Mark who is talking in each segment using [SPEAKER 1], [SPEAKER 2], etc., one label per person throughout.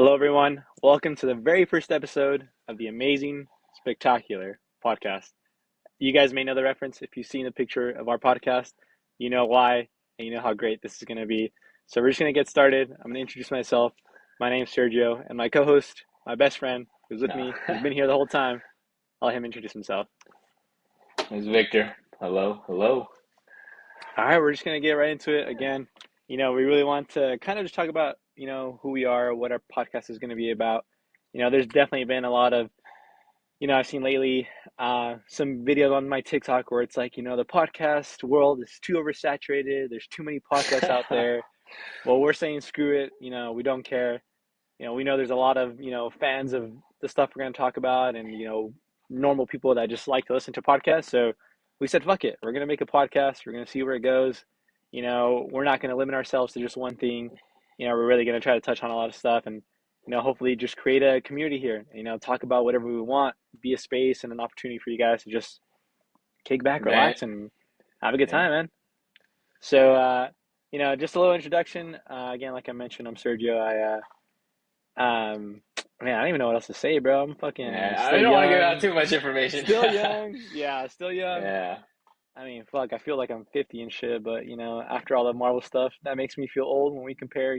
[SPEAKER 1] Hello, everyone. Welcome to the very first episode of the Amazing Spectacular podcast. You guys may know the reference. If you've seen the picture of our podcast, you know why, and you know how great this is going to be. So we're just going to get started. I'm going to introduce myself. My name's Sergio, and my co-host, my best friend, who's with
[SPEAKER 2] No.
[SPEAKER 1] me, who's been here the whole time. I'll let him introduce himself.
[SPEAKER 2] It's Victor. Hello, hello.
[SPEAKER 1] All right, we're just going to get right into it again. We really want to kind of just talk about, who we are, what our podcast is going to be about. There's definitely been a lot of I've seen lately some videos on my TikTok where it's like, the podcast world is too oversaturated. There's too many podcasts out there. Well, we're saying screw it. We don't care. We know there's a lot of, fans of the stuff we're going to talk about and, normal people that just like to listen to podcasts. So we said, fuck it. We're going to make a podcast. We're going to see where it goes. We're not going to limit ourselves to just one thing. We're really going to try to touch on a lot of stuff and, hopefully just create a community here, talk about whatever we want, be a space and an opportunity for you guys to just kick back,
[SPEAKER 2] Man,
[SPEAKER 1] relax, and have a good
[SPEAKER 2] yeah.
[SPEAKER 1] time, man. So, just a little introduction. Again, like I mentioned, I'm Sergio. Man, I don't even know what else to say, bro. I'm fucking
[SPEAKER 2] Yeah, I
[SPEAKER 1] still
[SPEAKER 2] don't want to give out
[SPEAKER 1] young.
[SPEAKER 2] too much information.
[SPEAKER 1] Still young. Yeah, still young.
[SPEAKER 2] Yeah,
[SPEAKER 1] I mean, fuck, I feel like I'm 50 and shit, but, after all the Marvel stuff, that makes me feel old when we compare,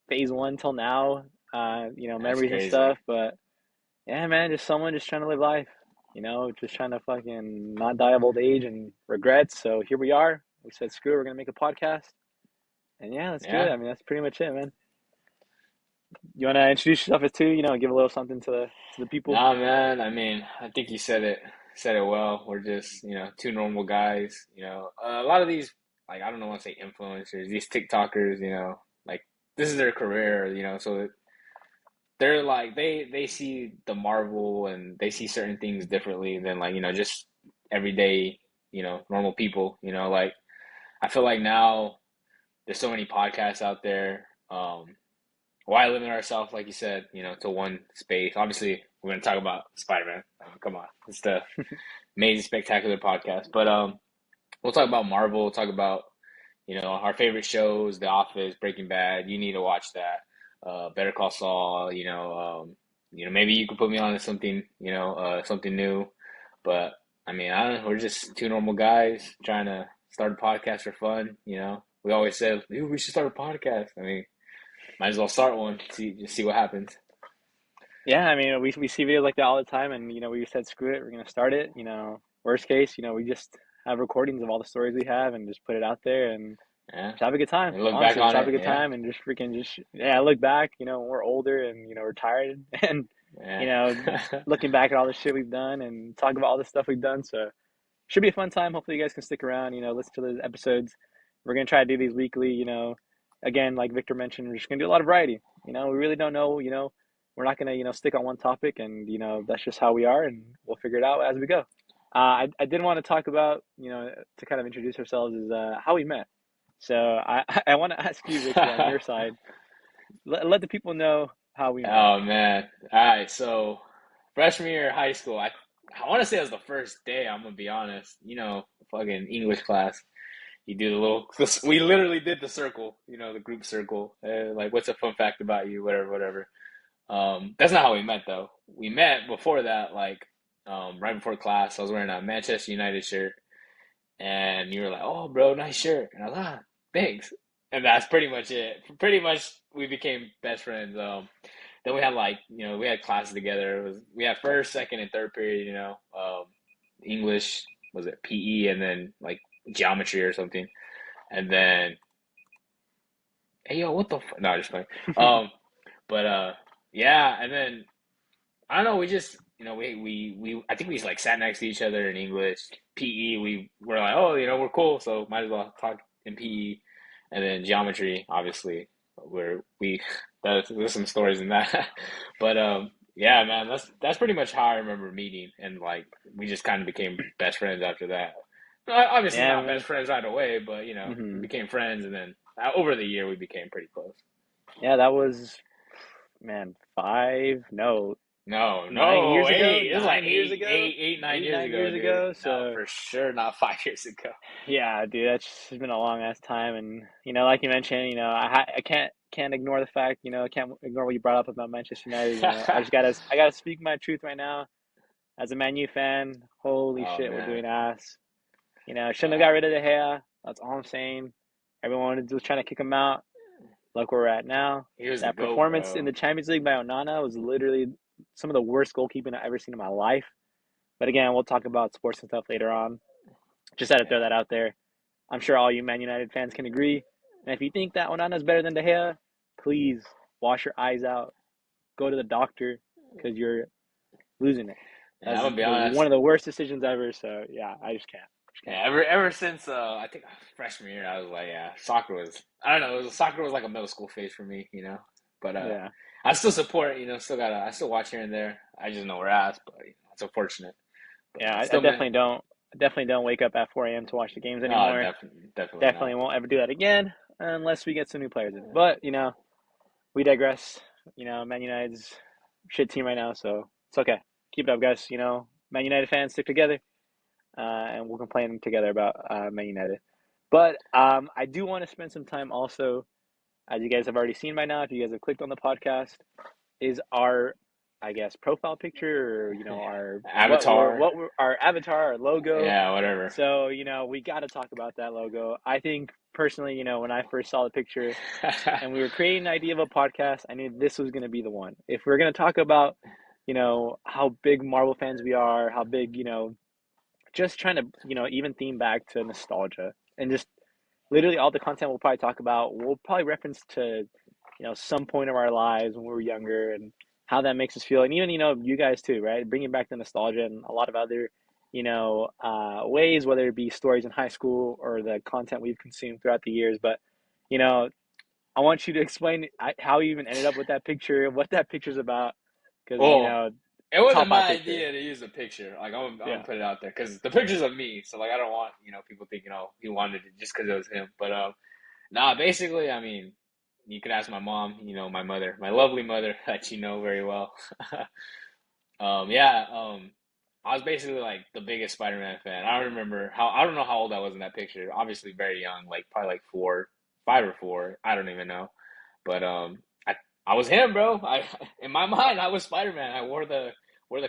[SPEAKER 1] phase one till now,
[SPEAKER 2] that's
[SPEAKER 1] memories and
[SPEAKER 2] crazy.
[SPEAKER 1] stuff. But yeah, man, just someone just trying to live life, just trying to fucking not die of old age and regrets. So here we are. We said, screw it, we're going to make a podcast. And yeah, let's do it.
[SPEAKER 2] Yeah.
[SPEAKER 1] I mean, that's pretty much it, man. You want to introduce yourself as too, give a little something to the people?
[SPEAKER 2] Nah, man. I mean, I think you said it well. We're just, two normal guys. A lot of these, like, I don't know want to say influencers, these TikTokers, like this is their career, so they're like they see the Marvel and they see certain things differently than like, just everyday, normal people, like I feel like now there's so many podcasts out there. Why limit ourselves, like you said, to one space? Obviously, we're going to talk about Spider-Man. Come on, it's the amazing, spectacular podcast. But we'll talk about Marvel. We'll talk about our favorite shows: The Office, Breaking Bad. You need to watch that. Better Call Saul. Maybe you could put me on to something, something new. But I mean, I don't know. We're just two normal guys trying to start a podcast for fun. We always said, "Dude, we should start a podcast." I mean, might as well start one. See what happens.
[SPEAKER 1] Yeah, I mean, we see videos like that all the time, and we said screw it, we're gonna start it. Worst case, we just have recordings of all the stories we have and just put it out there and
[SPEAKER 2] Yeah,
[SPEAKER 1] just have a good time.
[SPEAKER 2] and look back
[SPEAKER 1] Honestly, just
[SPEAKER 2] on
[SPEAKER 1] have a
[SPEAKER 2] it.
[SPEAKER 1] good
[SPEAKER 2] Yeah,
[SPEAKER 1] time and just freaking just yeah, look back. We're older and we're tired, and you
[SPEAKER 2] yeah,
[SPEAKER 1] know, looking back at all the shit we've done and talk about all the stuff we've done. So should be a fun time. Hopefully, you guys can stick around. Listen to those episodes. We're gonna try to do these weekly. Again, like Victor mentioned, we're just gonna do a lot of variety. We really don't know. We're not gonna stick on one topic, and that's just how we are, and we'll figure it out as we go. I did want to talk about to kind of introduce ourselves is how we met. So I want to ask you, Victor, on your side, let the people know how we met.
[SPEAKER 2] Oh man. All right. So freshman year of high school, I want to say it was the first day. I'm gonna be honest. Fucking English class. You do the little. We literally did the circle. The group circle. Like, what's a fun fact about you? Whatever, whatever. That's not how we met though. We met before that. Like, right before class, I was wearing a Manchester United shirt, and you were like, "Oh, bro, nice shirt," and I was like, "Ah, thanks." And that's pretty much it. Pretty much, we became best friends. Then we had like, we had classes together. We had first, second, and third period. English was it PE, and then like geometry or something. And then, hey yo, what the no, just playing. Um, but yeah, and then I don't know. We just, we I think we just like sat next to each other in English. PE, we were like, oh, we're cool, so might as well talk in PE. And then geometry, obviously, where we there's some stories in that. But yeah, man, that's pretty much how I remember meeting, and like we just kind of became best friends after that. Obviously,
[SPEAKER 1] Yeah,
[SPEAKER 2] not best
[SPEAKER 1] man.
[SPEAKER 2] friends right away, but we
[SPEAKER 1] hmm
[SPEAKER 2] became friends, and then over the year we became pretty close.
[SPEAKER 1] Yeah, that was man 5 no
[SPEAKER 2] No,
[SPEAKER 1] 9 years
[SPEAKER 2] no,
[SPEAKER 1] ago,
[SPEAKER 2] eight. It was like
[SPEAKER 1] 9 years ago,
[SPEAKER 2] 9
[SPEAKER 1] eight
[SPEAKER 2] years
[SPEAKER 1] nine
[SPEAKER 2] ago,
[SPEAKER 1] years
[SPEAKER 2] dude.
[SPEAKER 1] ago.
[SPEAKER 2] No,
[SPEAKER 1] So
[SPEAKER 2] for sure not 5 years ago.
[SPEAKER 1] yeah, dude, that's just been a long ass time, and like you mentioned, I can't can't ignore the fact, can't ignore what you brought up about Manchester United. I gotta speak my truth right now. As a Man U fan, holy
[SPEAKER 2] Oh
[SPEAKER 1] shit, we're
[SPEAKER 2] man,
[SPEAKER 1] doing ass. Shouldn't have got
[SPEAKER 2] yeah,
[SPEAKER 1] rid of De Gea. That's all I'm saying. Everyone was trying to kick him out. Look where we're at now.
[SPEAKER 2] he was the
[SPEAKER 1] That
[SPEAKER 2] goat,
[SPEAKER 1] performance in
[SPEAKER 2] bro.
[SPEAKER 1] the Champions League by Onana was literally some of the worst goalkeeping I've ever seen in my life. But again, we'll talk about sports and stuff later on. Just had to throw
[SPEAKER 2] Yeah,
[SPEAKER 1] that out there. I'm sure all you Man United fans can agree. And if you think that Onana is better than De Gea, please wash your eyes out. Go to the doctor because you're losing it.
[SPEAKER 2] and
[SPEAKER 1] That's
[SPEAKER 2] I'm gonna be
[SPEAKER 1] one
[SPEAKER 2] honest.
[SPEAKER 1] of the worst decisions ever. So yeah, I just can't. Just can't.
[SPEAKER 2] Yeah, ever since I think freshman year, I was like, yeah, soccer was I don't know, soccer was like a middle school phase for me, you know. But
[SPEAKER 1] Yeah,
[SPEAKER 2] I still support, I still watch here and there. I just know where at, but it's unfortunate. But
[SPEAKER 1] yeah. I
[SPEAKER 2] still, man,
[SPEAKER 1] definitely don't wake up at 4 a.m. to watch the games
[SPEAKER 2] no,
[SPEAKER 1] anymore.
[SPEAKER 2] definitely
[SPEAKER 1] Definitely
[SPEAKER 2] not.
[SPEAKER 1] won't ever do that again unless we get some new players in. But we digress. Man United's shit team right now, so it's okay. Keep it up, guys. Man United fans stick together, and we'll complain together about Man United. But I do want to spend some time also, as you guys have already seen by now, if you guys have clicked on the podcast, is our, I guess, profile picture, or our
[SPEAKER 2] Avatar,
[SPEAKER 1] our avatar, our logo.
[SPEAKER 2] yeah, whatever.
[SPEAKER 1] So we got to talk about that logo. I think personally, when I first saw the picture and we were creating an idea of a podcast, I knew this was going to be the one. If we're going to talk about, how big Marvel fans we are, how big, just trying to, even theme back to nostalgia and just literally all the content we'll probably talk about, we'll probably reference to, some point of our lives when we were younger and how that makes us feel. And even, you guys too, right? Bringing back the nostalgia and a lot of other, ways, whether it be stories in high school or the content we've consumed throughout the years. But, you know, I want you to explain how you even ended up with that picture, what that picture's about, because,
[SPEAKER 2] Well, it wasn't
[SPEAKER 1] top five
[SPEAKER 2] my
[SPEAKER 1] picture.
[SPEAKER 2] idea to use a picture. Like I'm gonna
[SPEAKER 1] Yeah.
[SPEAKER 2] put it out there because the picture's of me. So like I don't want people thinking he wanted it just because it was him. But nah, basically, I mean, you could ask my mom, my mother, my lovely mother that you know very well. Yeah, I was basically like the biggest Spider-Man fan. I don't know how old I was in that picture. Obviously very young, like probably like 5 or 4. I don't even know. But I was him, bro. I in my mind I was Spider-Man. I wore the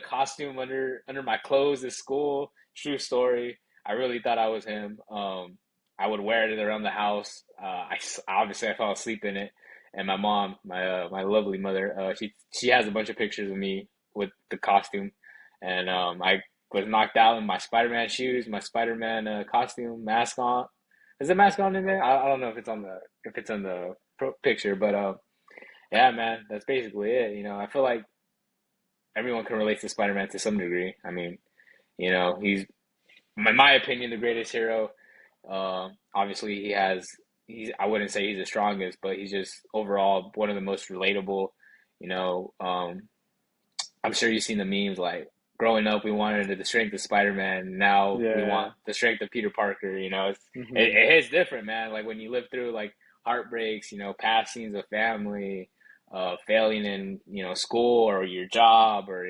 [SPEAKER 2] costume under my clothes at school. True story. I really thought I was him. I would wear it around the house. Obviously I fell asleep in it. And my mom, my lovely mother, she has a bunch of pictures of me with the costume, and I was knocked out in my Spider-Man shoes, my Spider-Man costume, mask on. Is the mask on in there? I don't know if it's on the picture, but yeah, man, that's basically it. I feel like everyone can relate to Spider-Man to some degree. I mean, he's, in my opinion, the greatest hero. Obviously, he's. I wouldn't say he's the strongest, but he's just overall one of the most relatable. You know, um, I'm sure you've seen the memes like growing up we wanted the strength of Spider-Man, now we
[SPEAKER 1] Yeah.
[SPEAKER 2] want the strength of Peter Parker,
[SPEAKER 1] Hmm.
[SPEAKER 2] it hits different, man. Like when you live through like heartbreaks, past scenes of family, failing in, school or your job or,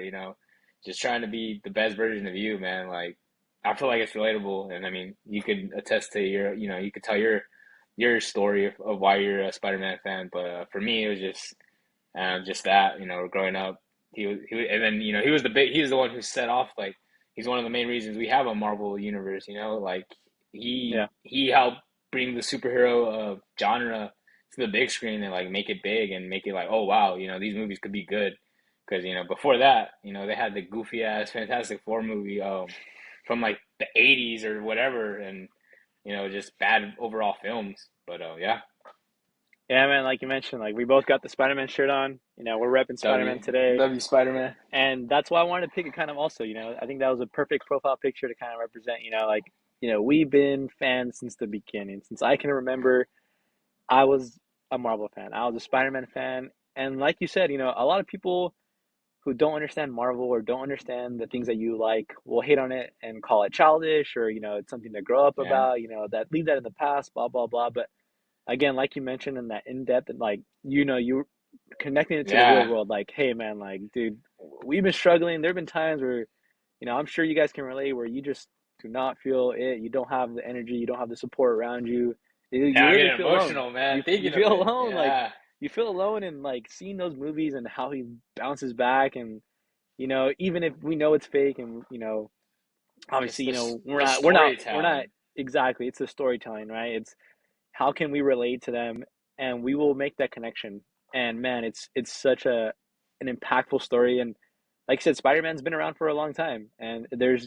[SPEAKER 2] just trying to be the best version of you, man. Like I feel like it's relatable and I mean you could attest to you could tell your story of why you're a Spider-Man fan, but for me it was just that, growing up, and then he was the one who set off like he's one of the main reasons we have a Marvel universe. Like
[SPEAKER 1] Yeah.
[SPEAKER 2] he helped bring the superhero genre to the big screen and like make it big and make it like oh wow, these movies could be good because before that, they had the goofy ass Fantastic Four movie from like the '80s or whatever, and just bad overall films. But yeah,
[SPEAKER 1] Yeah, man, like you mentioned, like we both got the Spider-Man shirt on. We're repping Spider-Man today.
[SPEAKER 2] Spider Man.
[SPEAKER 1] And that's why I wanted to pick it kind of also, I think that was a perfect profile picture to kind of represent, like, we've been fans since the beginning. Since I can remember, I was a Marvel fan. I was a Spider-Man fan. And like you said, a lot of people who don't understand Marvel or don't understand the things that you like will hate on it and call it childish or, it's something to grow up
[SPEAKER 2] Yeah,
[SPEAKER 1] about, that leave that in the past, blah, blah, blah. But again, like you mentioned in that in-depth and like, you connecting it to the real
[SPEAKER 2] yeah.
[SPEAKER 1] world, like, hey man, like, dude, we've been struggling. There have been times where, I'm sure you guys can relate where you just do not feel it. You don't have the energy. You don't have the support around you. You
[SPEAKER 2] Yeah, I'm
[SPEAKER 1] literally
[SPEAKER 2] getting
[SPEAKER 1] feel alone.
[SPEAKER 2] emotional, man,
[SPEAKER 1] You
[SPEAKER 2] thinking of
[SPEAKER 1] feel
[SPEAKER 2] it.
[SPEAKER 1] alone. Like
[SPEAKER 2] Yeah.
[SPEAKER 1] you feel alone, and like seeing those movies and how he bounces back, and even if we know it's fake, and
[SPEAKER 2] Just
[SPEAKER 1] obviously,
[SPEAKER 2] the
[SPEAKER 1] we're not
[SPEAKER 2] storytelling.
[SPEAKER 1] exactly. It's the storytelling, right? It's how can we relate to them, and we will make that connection. And man, it's such an impactful story. And like I said, Spider-Man's been around for a long time, and there's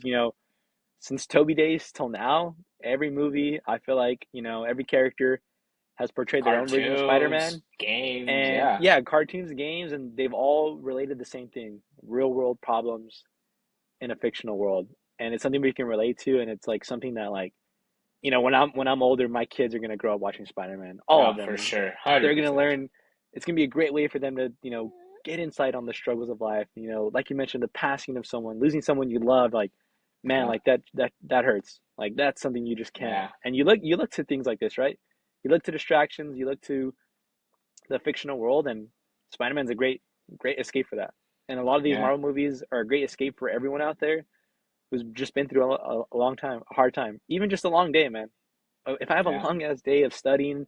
[SPEAKER 1] since Toby days till now, every movie I feel like every character has portrayed their own version of
[SPEAKER 2] Cartoons,
[SPEAKER 1] Spider-Man.
[SPEAKER 2] games,
[SPEAKER 1] And
[SPEAKER 2] yeah,
[SPEAKER 1] yeah, cartoons, games, and they've all related the same thing: real world problems in a fictional world. And it's something we can relate to, and it's like something that, like, when I'm older, my kids are gonna grow up watching Spider-Man. All
[SPEAKER 2] oh,
[SPEAKER 1] of
[SPEAKER 2] for
[SPEAKER 1] them.
[SPEAKER 2] sure,
[SPEAKER 1] They're
[SPEAKER 2] hundred
[SPEAKER 1] gonna
[SPEAKER 2] percent.
[SPEAKER 1] learn. It's gonna be a great way for them to, get insight on the struggles of life. Like you mentioned, the passing of someone, losing someone you love, like, man,
[SPEAKER 2] Yeah,
[SPEAKER 1] like that hurts. Like that's something you just can't.
[SPEAKER 2] yeah,
[SPEAKER 1] And you look to things like this, right? You look to distractions, you look to the fictional world, and Spider-Man's a great escape for that. And a lot of these
[SPEAKER 2] yeah,
[SPEAKER 1] Marvel movies are a great escape for everyone out there who's just been through a long time, a hard time, even just a long day, man. If I have a
[SPEAKER 2] yeah.
[SPEAKER 1] long ass day of studying,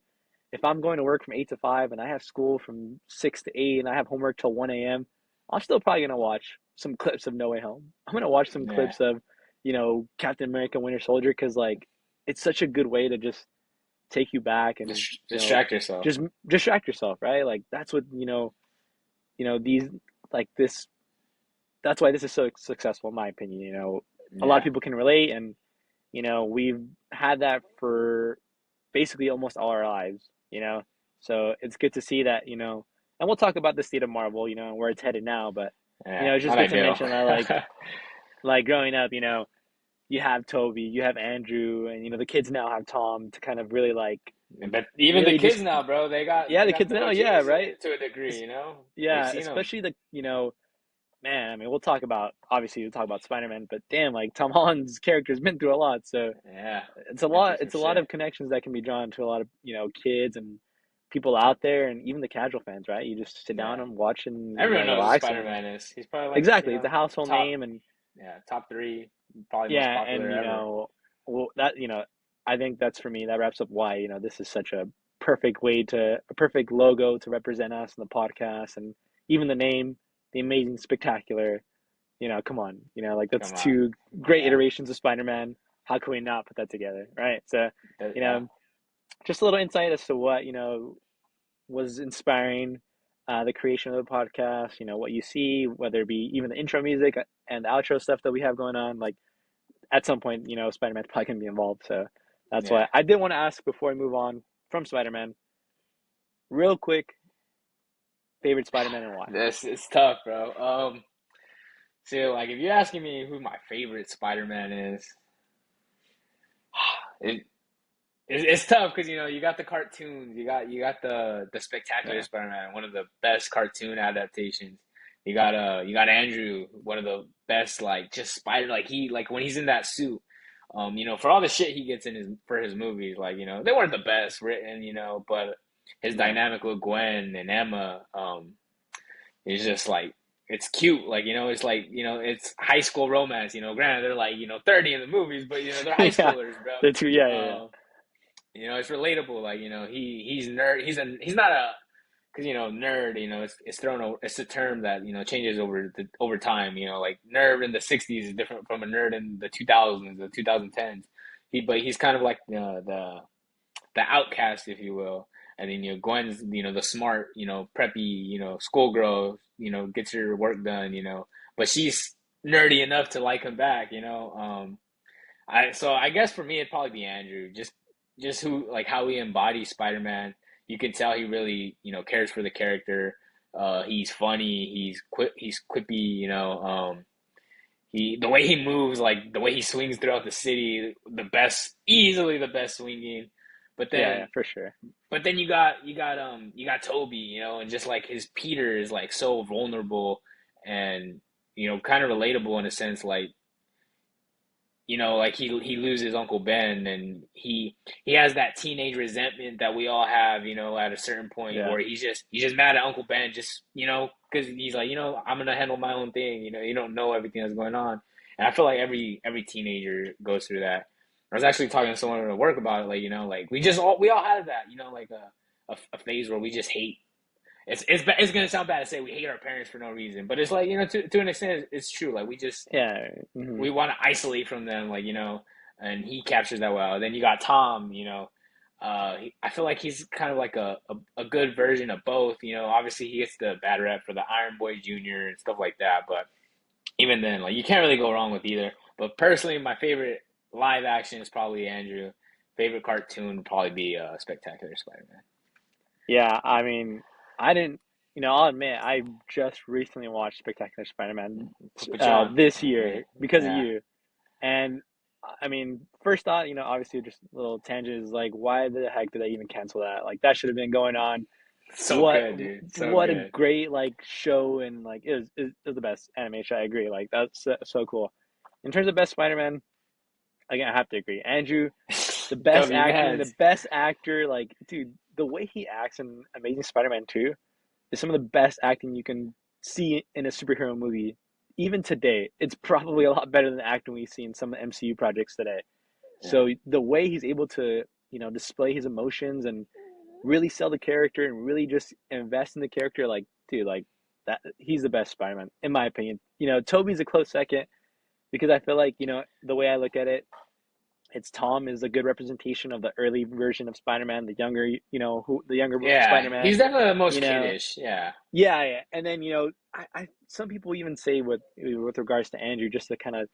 [SPEAKER 1] if I'm going to work from 8 to 5 and I have school from 6 to 8 and I have homework till 1 a.m., I'm still probably gonna watch some clips of No Way Home. I'm gonna watch some
[SPEAKER 2] Yeah,
[SPEAKER 1] clips of, Captain America: Winter Soldier, because like it's such a good way to just take you back and
[SPEAKER 2] distract yourself.
[SPEAKER 1] just distract yourself, right? Like that's what these like this. That's why this is so successful, in my opinion. A lot of
[SPEAKER 2] Yeah,
[SPEAKER 1] people can relate, and we've had that for basically almost all our lives, So it's good to see that, and we'll talk about the state of Marvel, and where it's headed now, but
[SPEAKER 2] yeah,
[SPEAKER 1] it's just
[SPEAKER 2] not
[SPEAKER 1] good to
[SPEAKER 2] ideal.
[SPEAKER 1] mention that, like growing up, you have Toby, you have Andrew, and the kids now have Tom to kind of
[SPEAKER 2] But even the
[SPEAKER 1] really
[SPEAKER 2] kids
[SPEAKER 1] just
[SPEAKER 2] now, bro,
[SPEAKER 1] yeah,
[SPEAKER 2] they
[SPEAKER 1] the
[SPEAKER 2] got
[SPEAKER 1] kids
[SPEAKER 2] the
[SPEAKER 1] now, yeah,
[SPEAKER 2] OGs
[SPEAKER 1] right.
[SPEAKER 2] to a degree,
[SPEAKER 1] Es-
[SPEAKER 2] They've
[SPEAKER 1] yeah,
[SPEAKER 2] seen them.
[SPEAKER 1] especially man, I mean, we'll talk about Spider-Man, but damn, like Tom Holland's character's been through a lot, so
[SPEAKER 2] Yeah, yeah, for
[SPEAKER 1] it's a lot
[SPEAKER 2] sure.
[SPEAKER 1] of connections that can be drawn to a lot of kids and people out there, and even the casual fans, right? You just sit down
[SPEAKER 2] Yeah,
[SPEAKER 1] and watch and
[SPEAKER 2] everyone knows who
[SPEAKER 1] relax, and
[SPEAKER 2] Spider-Man is. He's probably like,
[SPEAKER 1] exactly, it's a household
[SPEAKER 2] top,
[SPEAKER 1] name. And
[SPEAKER 2] yeah, top three, probably most
[SPEAKER 1] yeah,
[SPEAKER 2] popular
[SPEAKER 1] and
[SPEAKER 2] ever.
[SPEAKER 1] well, that I think that's, for me, that wraps up why this is such a perfect way to a perfect logo to represent us in the podcast, and even the name, the Amazing Spectacular. Come on, like that's
[SPEAKER 2] Come on.
[SPEAKER 1] two great
[SPEAKER 2] Yeah,
[SPEAKER 1] iterations of Spider-Man. How can we not put that together, right? So, you
[SPEAKER 2] yeah.
[SPEAKER 1] know, just a little insight as to what was inspiring the creation of the podcast. What you see, whether it be even the intro music and the outro stuff that we have going on. Like at some point, Spider-Man's probably gonna be involved. So that's
[SPEAKER 2] Yeah.
[SPEAKER 1] why I did want to ask before I move on from Spider-Man, real quick, favorite Spider-Man and why?
[SPEAKER 2] This it's tough, bro. So like if you're asking me who my favorite Spider-Man is, it it's tough because you got the cartoons, you got the Spectacular
[SPEAKER 1] Yeah,
[SPEAKER 2] Spider-Man, one of the best cartoon adaptations. You got Andrew, one of the best like just Spider like he like when he's in that suit, for all the shit he gets in his for his movies, like they weren't the best written, but his
[SPEAKER 1] yeah,
[SPEAKER 2] dynamic with Gwen and Emma, is just like it's cute, like it's like it's high school romance. Granted they're like 30 in the movies, but they're high
[SPEAKER 1] yeah.
[SPEAKER 2] schoolers, bro.
[SPEAKER 1] The two, yeah, yeah,
[SPEAKER 2] Um, it's relatable. Like, he's nerd. He's not a because nerd. It's a term that changes over time. Like nerd in the '60s is different from a nerd in the 2000s, the 2010s. He's kind of like the outcast, if you will. And then Gwen's the smart preppy schoolgirl gets her work done but she's nerdy enough to like him back. I guess for me it'd probably be Andrew. Just who like how he embodies Spider Man. You can tell he really cares for the character. He's funny. He's quippy. He the way he moves, like the way he swings throughout the city, easily the best swinging. But
[SPEAKER 1] yeah, yeah,
[SPEAKER 2] then
[SPEAKER 1] for sure.
[SPEAKER 2] you got Toby, and just like his Peter is like so vulnerable and kind of relatable in a sense, like he loses Uncle Ben, and he has that teenage resentment that we all have, at a certain point
[SPEAKER 1] Yeah,
[SPEAKER 2] where he's just mad at Uncle Ben, just because he's like, I'm gonna handle my own thing, you don't know everything that's going on, and I feel like every teenager goes through that. I was actually talking to someone at work about it, like like we all had that, like a phase where we just hate. it's gonna sound bad to say we hate our parents for no reason, but it's like, to an extent it's true. Like
[SPEAKER 1] Yeah. Hmm.
[SPEAKER 2] we want to isolate from them, like, and he captures that well. Then you got Tom, I feel like he's kind of like a good version of both. Obviously he gets the bad rep for the Iron Boy Jr. and stuff like that, but even then, like, you can't really go wrong with either. But personally, my favorite live action is probably Andrew. Favorite cartoon would probably be Spectacular Spider-Man.
[SPEAKER 1] Yeah, I mean, I didn't, I'll admit, I just recently watched Spectacular Spider-Man
[SPEAKER 2] Put you on.
[SPEAKER 1] this
[SPEAKER 2] Okay.
[SPEAKER 1] year because of
[SPEAKER 2] Yeah.
[SPEAKER 1] you. And I mean, first thought, obviously just a little tangent is like, why the heck did they even cancel that? Like that should have been going on.
[SPEAKER 2] So
[SPEAKER 1] What
[SPEAKER 2] good, dude. So
[SPEAKER 1] what a
[SPEAKER 2] good.
[SPEAKER 1] great like show, and like it was the best animation. I agree. Like that's so cool. In terms of best Spider-Man, again, I have to agree. Andrew, the best
[SPEAKER 2] W
[SPEAKER 1] acting, the
[SPEAKER 2] Mads.
[SPEAKER 1] best actor. Like, dude, the way he acts in Amazing Spider-Man 2 is some of the best acting you can see in a superhero movie. Even today, it's probably a lot better than the acting we see in some of the MCU projects today.
[SPEAKER 2] Yeah.
[SPEAKER 1] So the way he's able to, display his emotions and really sell the character and really just invest in the character, like, dude, like that, he's the best Spider-Man in my opinion. Toby's a close second because I feel like, the way I look at it, it's Tom is a good representation of the early version of Spider-Man, the younger, the younger
[SPEAKER 2] Yeah.
[SPEAKER 1] Spider-Man,
[SPEAKER 2] He's definitely the
[SPEAKER 1] you
[SPEAKER 2] most
[SPEAKER 1] know,
[SPEAKER 2] kiddish. Yeah.
[SPEAKER 1] yeah, yeah. And then, I some people even say with regards to Andrew, just to kind of,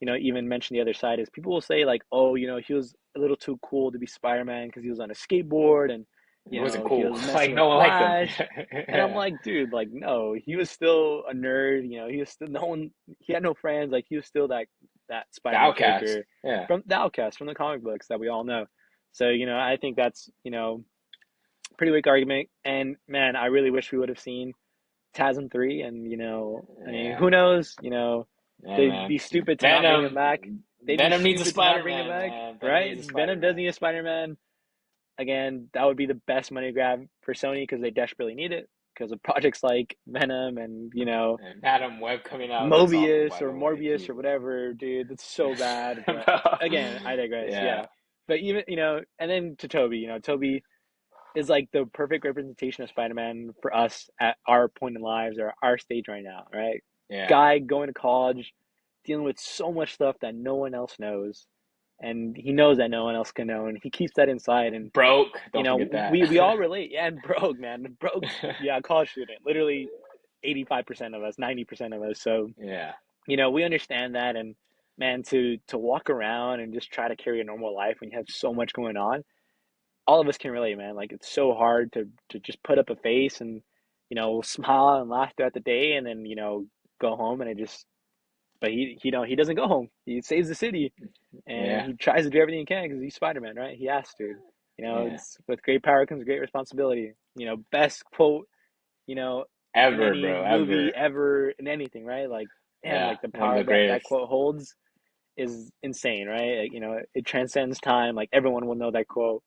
[SPEAKER 1] even mention the other side is people will say like, oh, he was a little too cool to be Spider-Man because he was on a skateboard and,
[SPEAKER 2] It wasn't
[SPEAKER 1] he
[SPEAKER 2] cool.
[SPEAKER 1] was messing
[SPEAKER 2] Like,
[SPEAKER 1] with
[SPEAKER 2] no one liked him.
[SPEAKER 1] Flash. And I'm
[SPEAKER 2] Yeah.
[SPEAKER 1] like, dude, like, no, he was still a nerd, he was still no one, he had no friends, like he was still that
[SPEAKER 2] The
[SPEAKER 1] Spider-Man
[SPEAKER 2] outcast.
[SPEAKER 1] character
[SPEAKER 2] Yeah.
[SPEAKER 1] from the Outcast, from the comic books that we all know. So, I think that's, pretty weak argument. And man, I really wish we would have seen TASM 3, and I mean,
[SPEAKER 2] Yeah.
[SPEAKER 1] who knows?
[SPEAKER 2] Yeah,
[SPEAKER 1] They'd
[SPEAKER 2] man.
[SPEAKER 1] be stupid to not bring him
[SPEAKER 2] Venom.
[SPEAKER 1] back. They'd be
[SPEAKER 2] Venom needs a
[SPEAKER 1] stupid to not
[SPEAKER 2] Spider
[SPEAKER 1] bring him
[SPEAKER 2] Man,
[SPEAKER 1] back,
[SPEAKER 2] man. Venom
[SPEAKER 1] right?
[SPEAKER 2] needs a Spider
[SPEAKER 1] Venom does
[SPEAKER 2] Man.
[SPEAKER 1] need a Spider-Man. Again, that would be the best money grab for Sony because they desperately need it because of projects like Venom and
[SPEAKER 2] And Madam Web coming out looks awful,
[SPEAKER 1] Mobius
[SPEAKER 2] by
[SPEAKER 1] or
[SPEAKER 2] the way.
[SPEAKER 1] Morbius or
[SPEAKER 2] Jesus.
[SPEAKER 1] whatever, dude. That's so bad. But
[SPEAKER 2] Bro.
[SPEAKER 1] again, I digress.
[SPEAKER 2] Yeah.
[SPEAKER 1] Yeah, but even and then to Toby, Toby is like the perfect representation of Spider-Man for us at our point in lives or our stage right now, right?
[SPEAKER 2] Yeah.
[SPEAKER 1] Guy going to college, dealing with so much stuff that no one else knows, and he knows that no one else can know, and he keeps that inside. And
[SPEAKER 2] Broke. Don't forget
[SPEAKER 1] we
[SPEAKER 2] that.
[SPEAKER 1] all relate. Yeah, and broke, man, broke. Yeah, college student, literally 85% of us, 90% of us. So
[SPEAKER 2] Yeah.
[SPEAKER 1] we understand that, and man, to walk around and just try to carry a normal life when you have so much going on, all of us can relate, man. Like it's so hard to just put up a face and smile and laugh throughout the day, and then go home and it just. But he doesn't go home. He saves the city, and
[SPEAKER 2] Yeah.
[SPEAKER 1] he tries to do everything he can because he's Spider Man, right? He has to.
[SPEAKER 2] Yeah.
[SPEAKER 1] It's with great power comes great responsibility. Best quote in
[SPEAKER 2] Ever,
[SPEAKER 1] any
[SPEAKER 2] bro.
[SPEAKER 1] movie
[SPEAKER 2] Ever.
[SPEAKER 1] ever in anything, right? Like damn,
[SPEAKER 2] Yeah.
[SPEAKER 1] like the
[SPEAKER 2] One of
[SPEAKER 1] power
[SPEAKER 2] the
[SPEAKER 1] that
[SPEAKER 2] greatest.
[SPEAKER 1] quote holds is insane, right? Like, it transcends time. Like everyone will know that quote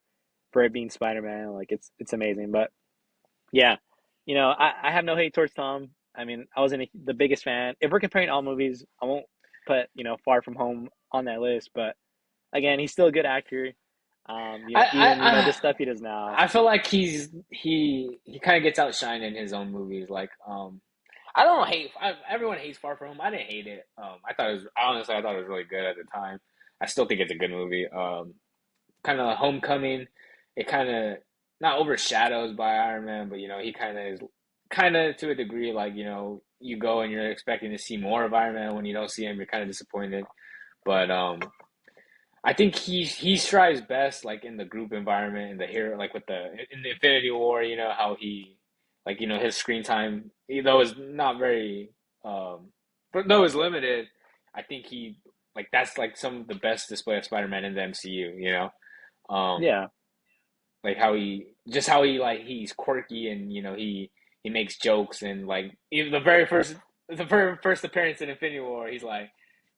[SPEAKER 1] for it being Spider Man. Like it's amazing. But yeah, I have no hate towards Tom. I mean, I wasn't the biggest fan. If we're comparing all movies, I won't put Far From Home on that list. But again, he's still a good actor.
[SPEAKER 2] I,
[SPEAKER 1] Even
[SPEAKER 2] I,
[SPEAKER 1] the
[SPEAKER 2] I
[SPEAKER 1] stuff he does now.
[SPEAKER 2] I feel like he kind of gets outshined in his own movies. Like, I don't hate. Everyone hates Far From Home. I didn't hate it. I thought it was really good at the time. I still think it's a good movie. Kind of Homecoming. It kind of not overshadows by Iron Man, but he kind of is kind of to a degree. Like, you go and you're expecting to see more of Iron Man. When you don't see him, you're kind of disappointed. But I think he strives best like in the group environment, in the hero, like with the in the Infinity War. How he, like, his screen time, though is not very, but though is limited. I think he, like, that's like some of the best display of Spider-Man in the MCU. Um,
[SPEAKER 1] Yeah,
[SPEAKER 2] like how he like he's quirky, and he makes jokes, and like even the very first appearance in Infinity War, he's like,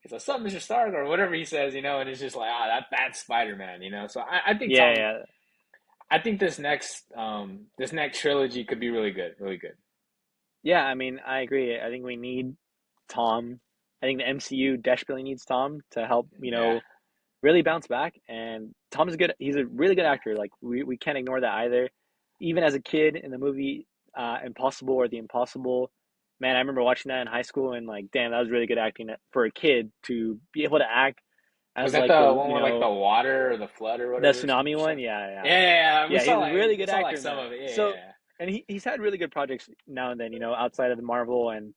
[SPEAKER 2] "What's up, Mr. Stark?" or whatever he says, and it's just like, that's Spider-Man. So I think
[SPEAKER 1] yeah,
[SPEAKER 2] Tom,
[SPEAKER 1] yeah,
[SPEAKER 2] I think this next trilogy could be really good, really good.
[SPEAKER 1] yeah. I mean, I agree. I think we need Tom. I think the MCU desperately needs Tom to help.
[SPEAKER 2] Yeah,
[SPEAKER 1] Really bounce back. And Tom's good. He's a really good actor. Like we can't ignore that either. Even as a kid in the movie, Impossible or The Impossible. Man, I remember watching that in high school and like, damn, that was really good acting for a kid to be able to act
[SPEAKER 2] Was
[SPEAKER 1] as
[SPEAKER 2] that
[SPEAKER 1] like
[SPEAKER 2] the
[SPEAKER 1] the
[SPEAKER 2] one with like the water or the flood or
[SPEAKER 1] the
[SPEAKER 2] whatever?
[SPEAKER 1] tsunami
[SPEAKER 2] Some
[SPEAKER 1] one. Yeah, yeah,
[SPEAKER 2] yeah, yeah, yeah.
[SPEAKER 1] yeah. He's a really
[SPEAKER 2] We
[SPEAKER 1] good
[SPEAKER 2] saw like
[SPEAKER 1] actor in
[SPEAKER 2] some
[SPEAKER 1] that.
[SPEAKER 2] of it. Yeah,
[SPEAKER 1] So,
[SPEAKER 2] yeah,
[SPEAKER 1] and he's had really good projects now and then, outside of the Marvel, and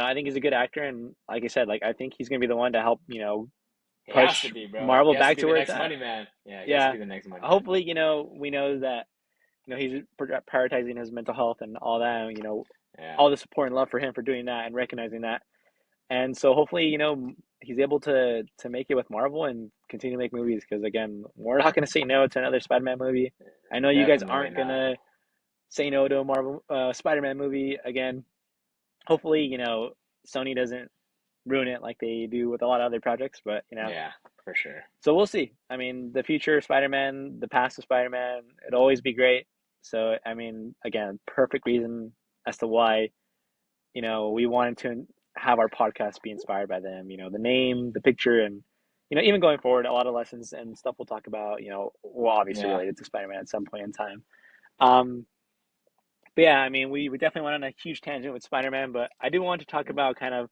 [SPEAKER 1] I think he's a good actor, and like I said, like I think he's gonna be the one to help,
[SPEAKER 2] he has to
[SPEAKER 1] push
[SPEAKER 2] be, bro. He
[SPEAKER 1] Marvel
[SPEAKER 2] has to
[SPEAKER 1] back
[SPEAKER 2] be
[SPEAKER 1] to
[SPEAKER 2] the
[SPEAKER 1] where it's
[SPEAKER 2] next
[SPEAKER 1] at.
[SPEAKER 2] money man. Yeah, he has to
[SPEAKER 1] Yeah.
[SPEAKER 2] be the next money man.
[SPEAKER 1] Hopefully, we know that he's prioritizing his mental health and all that.
[SPEAKER 2] Yeah,
[SPEAKER 1] All the support and love for him for doing that and recognizing that. And so hopefully, he's able to make it with Marvel and continue to make movies because again, we're not gonna say no to another Spider-Man movie. I know you guys
[SPEAKER 2] definitely
[SPEAKER 1] aren't
[SPEAKER 2] not.
[SPEAKER 1] gonna say no to a Marvel Spider-Man movie again. Hopefully, Sony doesn't ruin it like they do with a lot of other projects, but
[SPEAKER 2] Yeah, for sure.
[SPEAKER 1] so we'll see. I mean, the future of Spider-Man, the past of Spider-Man, it'll always be great. So, I mean, again, perfect reason as to why, we wanted to have our podcast be inspired by them, the name, the picture, and, even going forward, a lot of lessons and stuff we'll talk about, will obviously
[SPEAKER 2] Yeah,
[SPEAKER 1] related to Spider-Man at some point in time. Um, but yeah, I mean, we definitely went on a huge tangent with Spider-Man, but I do want to talk about kind of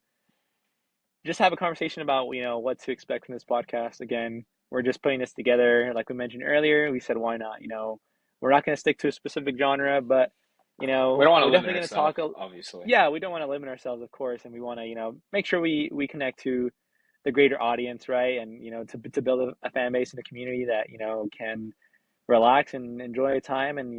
[SPEAKER 1] just have a conversation about what to expect from this podcast. Again, we're just putting this together, like we mentioned earlier. We said why not? We're not going to stick to a specific genre, but
[SPEAKER 2] we don't want to
[SPEAKER 1] we're
[SPEAKER 2] limit
[SPEAKER 1] definitely going to
[SPEAKER 2] ourselves,
[SPEAKER 1] talk.
[SPEAKER 2] obviously.
[SPEAKER 1] Yeah, we don't want to limit ourselves, of course, and we want to make sure we connect to the greater audience, right? And to build a fan base and a community that can relax and enjoy a time, and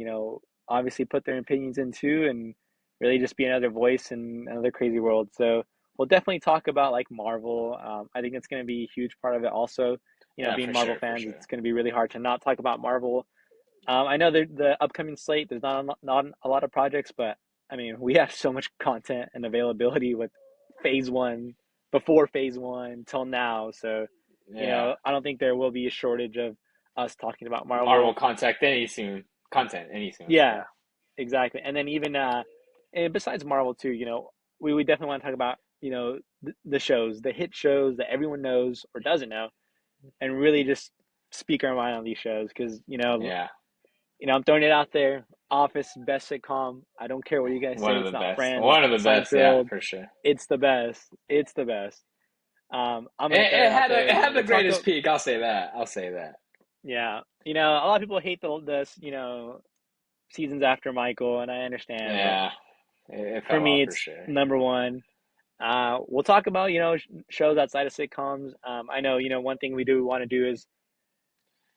[SPEAKER 1] obviously put their opinions into, and really just be another voice in another crazy world. So we'll definitely talk about like Marvel. I think it's going to be a huge part of it. Also,
[SPEAKER 2] Yeah,
[SPEAKER 1] being
[SPEAKER 2] for
[SPEAKER 1] Marvel
[SPEAKER 2] sure, for
[SPEAKER 1] fans,
[SPEAKER 2] sure.
[SPEAKER 1] it's going to be really hard to not talk about Marvel. I know the upcoming slate. There's not a lot of projects, but I mean we have so much content and availability with Phase One, before Phase One till now. So
[SPEAKER 2] Yeah,
[SPEAKER 1] I don't think there will be a shortage of us talking about
[SPEAKER 2] Marvel
[SPEAKER 1] Marvel.
[SPEAKER 2] content any soon.
[SPEAKER 1] Yeah,
[SPEAKER 2] Yeah,
[SPEAKER 1] exactly. And then even and besides Marvel too, we definitely want to talk about, the shows, the hit shows that everyone knows or doesn't know, and really just speak our mind on these shows because,
[SPEAKER 2] yeah.
[SPEAKER 1] I'm throwing it out there. Office, best sitcom. I don't care what you guys
[SPEAKER 2] One
[SPEAKER 1] say.
[SPEAKER 2] of
[SPEAKER 1] It's
[SPEAKER 2] the
[SPEAKER 1] not
[SPEAKER 2] best.
[SPEAKER 1] Friends. It's
[SPEAKER 2] One of
[SPEAKER 1] not
[SPEAKER 2] the best. Yeah,
[SPEAKER 1] Seinfeld.
[SPEAKER 2] for sure.
[SPEAKER 1] It's the best. It's the best. I'm
[SPEAKER 2] It,
[SPEAKER 1] gonna throw it
[SPEAKER 2] it
[SPEAKER 1] out
[SPEAKER 2] had
[SPEAKER 1] there.
[SPEAKER 2] it had the
[SPEAKER 1] We'll talk.
[SPEAKER 2] greatest peak. I'll say that. I'll say that.
[SPEAKER 1] Yeah, a lot of people hate the seasons after Michael, and I understand, but
[SPEAKER 2] Yeah, it
[SPEAKER 1] for
[SPEAKER 2] fell
[SPEAKER 1] me,
[SPEAKER 2] off for
[SPEAKER 1] it's
[SPEAKER 2] sure.
[SPEAKER 1] number one. We'll talk about shows outside of sitcoms. I know one thing we do want to do is